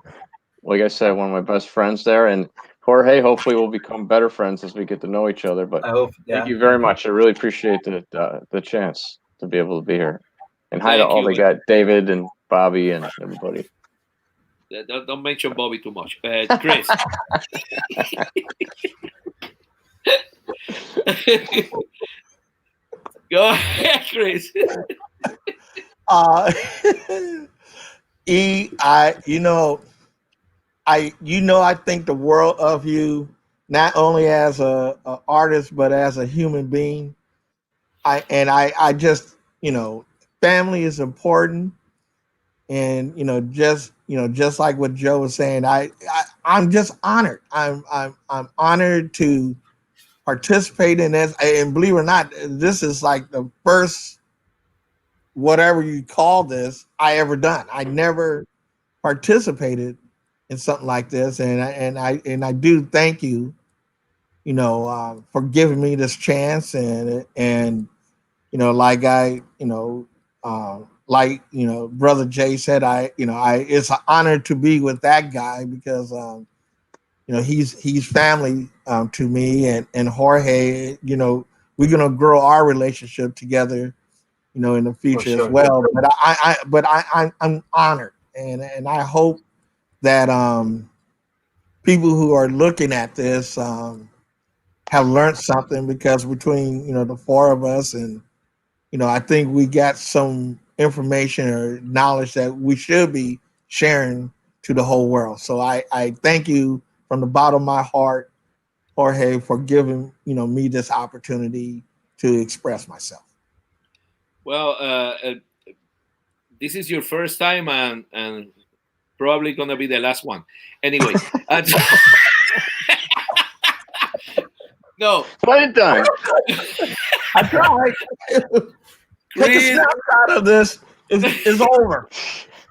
like I said, one of my best friends there. And Jorge, hopefully we'll become better friends as we get to know each other. But I hope. thank you very much. I really appreciate the chance to be able to be here. And hi to all the guys, David and Bobby and everybody. Don't mention Bobby too much. Chris. Go ahead, Chris. I think the world of you, not only as a artist but as a human being. I just, family is important, and just like what Joe was saying, I'm just honored. I'm honored to participate in this, and believe it or not, this is like the first, whatever you call this, I ever done. I never participated in something like this, and I do thank you, for giving me this chance, and Brother Jay said, it's an honor to be with that guy, because he's family to me, and Jorge, we're gonna grow our relationship together, in the future as well. But I'm honored, and I hope that people who are looking at this have learned something, because between the four of us, and I think we got some information or knowledge that we should be sharing to the whole world. So I thank you from the bottom of my heart, Jorge, for giving me this opportunity to express myself. Well, this is your first time, and probably gonna be the last one. Anyway, no. Plenty time. I tried. Take a snapshot of this. Is over.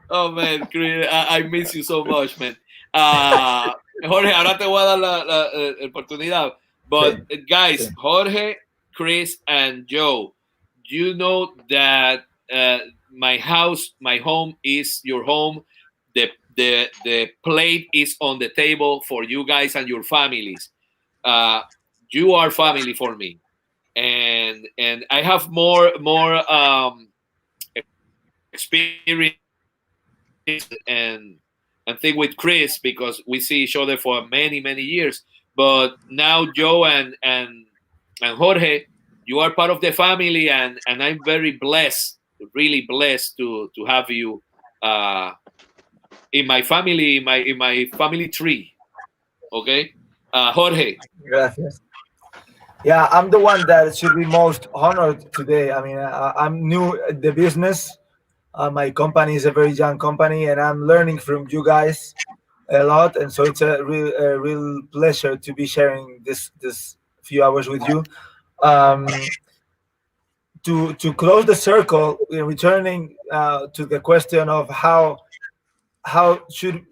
Oh man, Chris, I miss you so much, man. Jorge, ahora te voy a dar la oportunidad. But guys, Jorge, Chris, and Joe, you know that my house, my home is your home. The plate is on the table for you guys and your families. You are family for me, and I have more experience and thing with Chris, because we see each other for many years. But now Joe and Jorge, you are part of the family, and I'm very blessed, really blessed to have you in my family, in my family tree. Okay, Jorge. Gracias. Yeah, I'm the one that should be most honored today. I mean, I'm new at the business. My company is a very young company, and I'm learning from you guys a lot. And so it's a real pleasure to be sharing this few hours with you. To close the circle, returning to the question of how should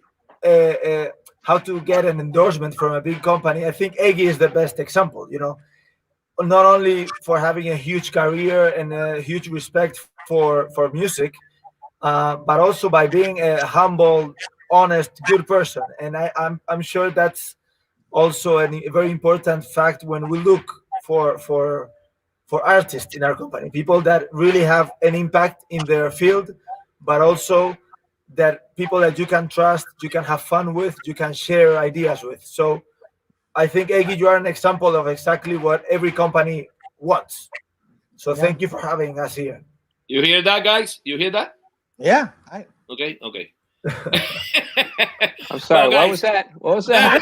how to get an endorsement from a big company, I think Eggy is the best example. Not only for having a huge career and a huge respect for music, but also by being a humble, honest, good person. And I'm sure that's also a very important fact when we look for artists in our company, people that really have an impact in their field, but also that people that you can trust, you can have fun with, you can share ideas with. So I think, Eggy, you are an example of exactly what every company wants. So thank you for having us here. You hear that, guys? You hear that? Yeah. Okay. I'm sorry. Well, what was that? What was that?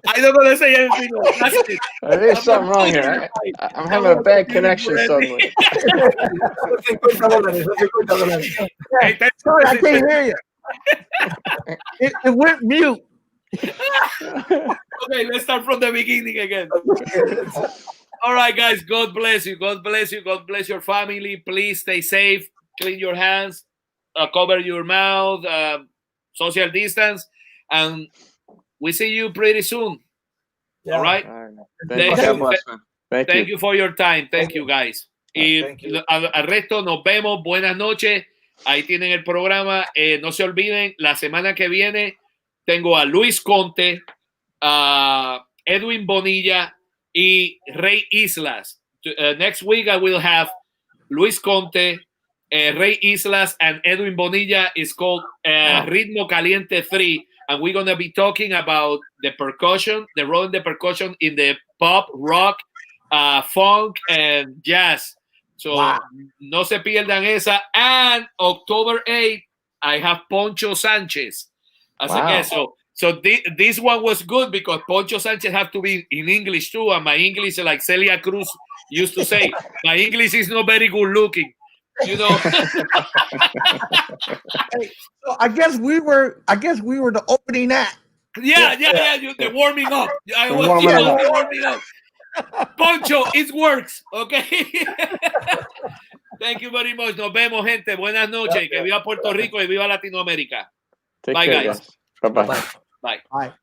I don't know to say anything. There's something wrong here. I'm having a bad connection suddenly. Sorry, I can't hear you. It went mute. Okay, let's start from the beginning again. All right, guys. God bless you. God bless you. God bless your family. Please stay safe. Clean your hands. Cover your mouth. Social distance. And we see you pretty soon. Yeah. All right. Thank you for your time. Thank you, guys. Y al resto nos vemos. Buenas noches. Ahí tienen el programa. No se olviden, la semana que viene tengo a Luis Conte, a Edwin Bonilla y Rey Islas. Next week I will have Luis Conte, Rey Islas, and Edwin Bonilla. Is called Ritmo Caliente 3, and we're going to be talking about the percussion, the role in the percussion in the pop, rock, funk, and jazz. So no se pierdan esa. And October 8th, I have Poncho Sanchez. Así que so this one was good because Poncho Sanchez have to be in English too, and my English, like Celia Cruz used to say, my English is not very good looking, you know. So I guess we were the opening act. Yeah. The warming up. I was warming up. Poncho, it works, okay. Thank you very much. Nos vemos, gente. Buenas noches. Que viva Puerto Rico y viva Latinoamérica. Take Bye, care, guys. Bye-bye. Bye. Bye.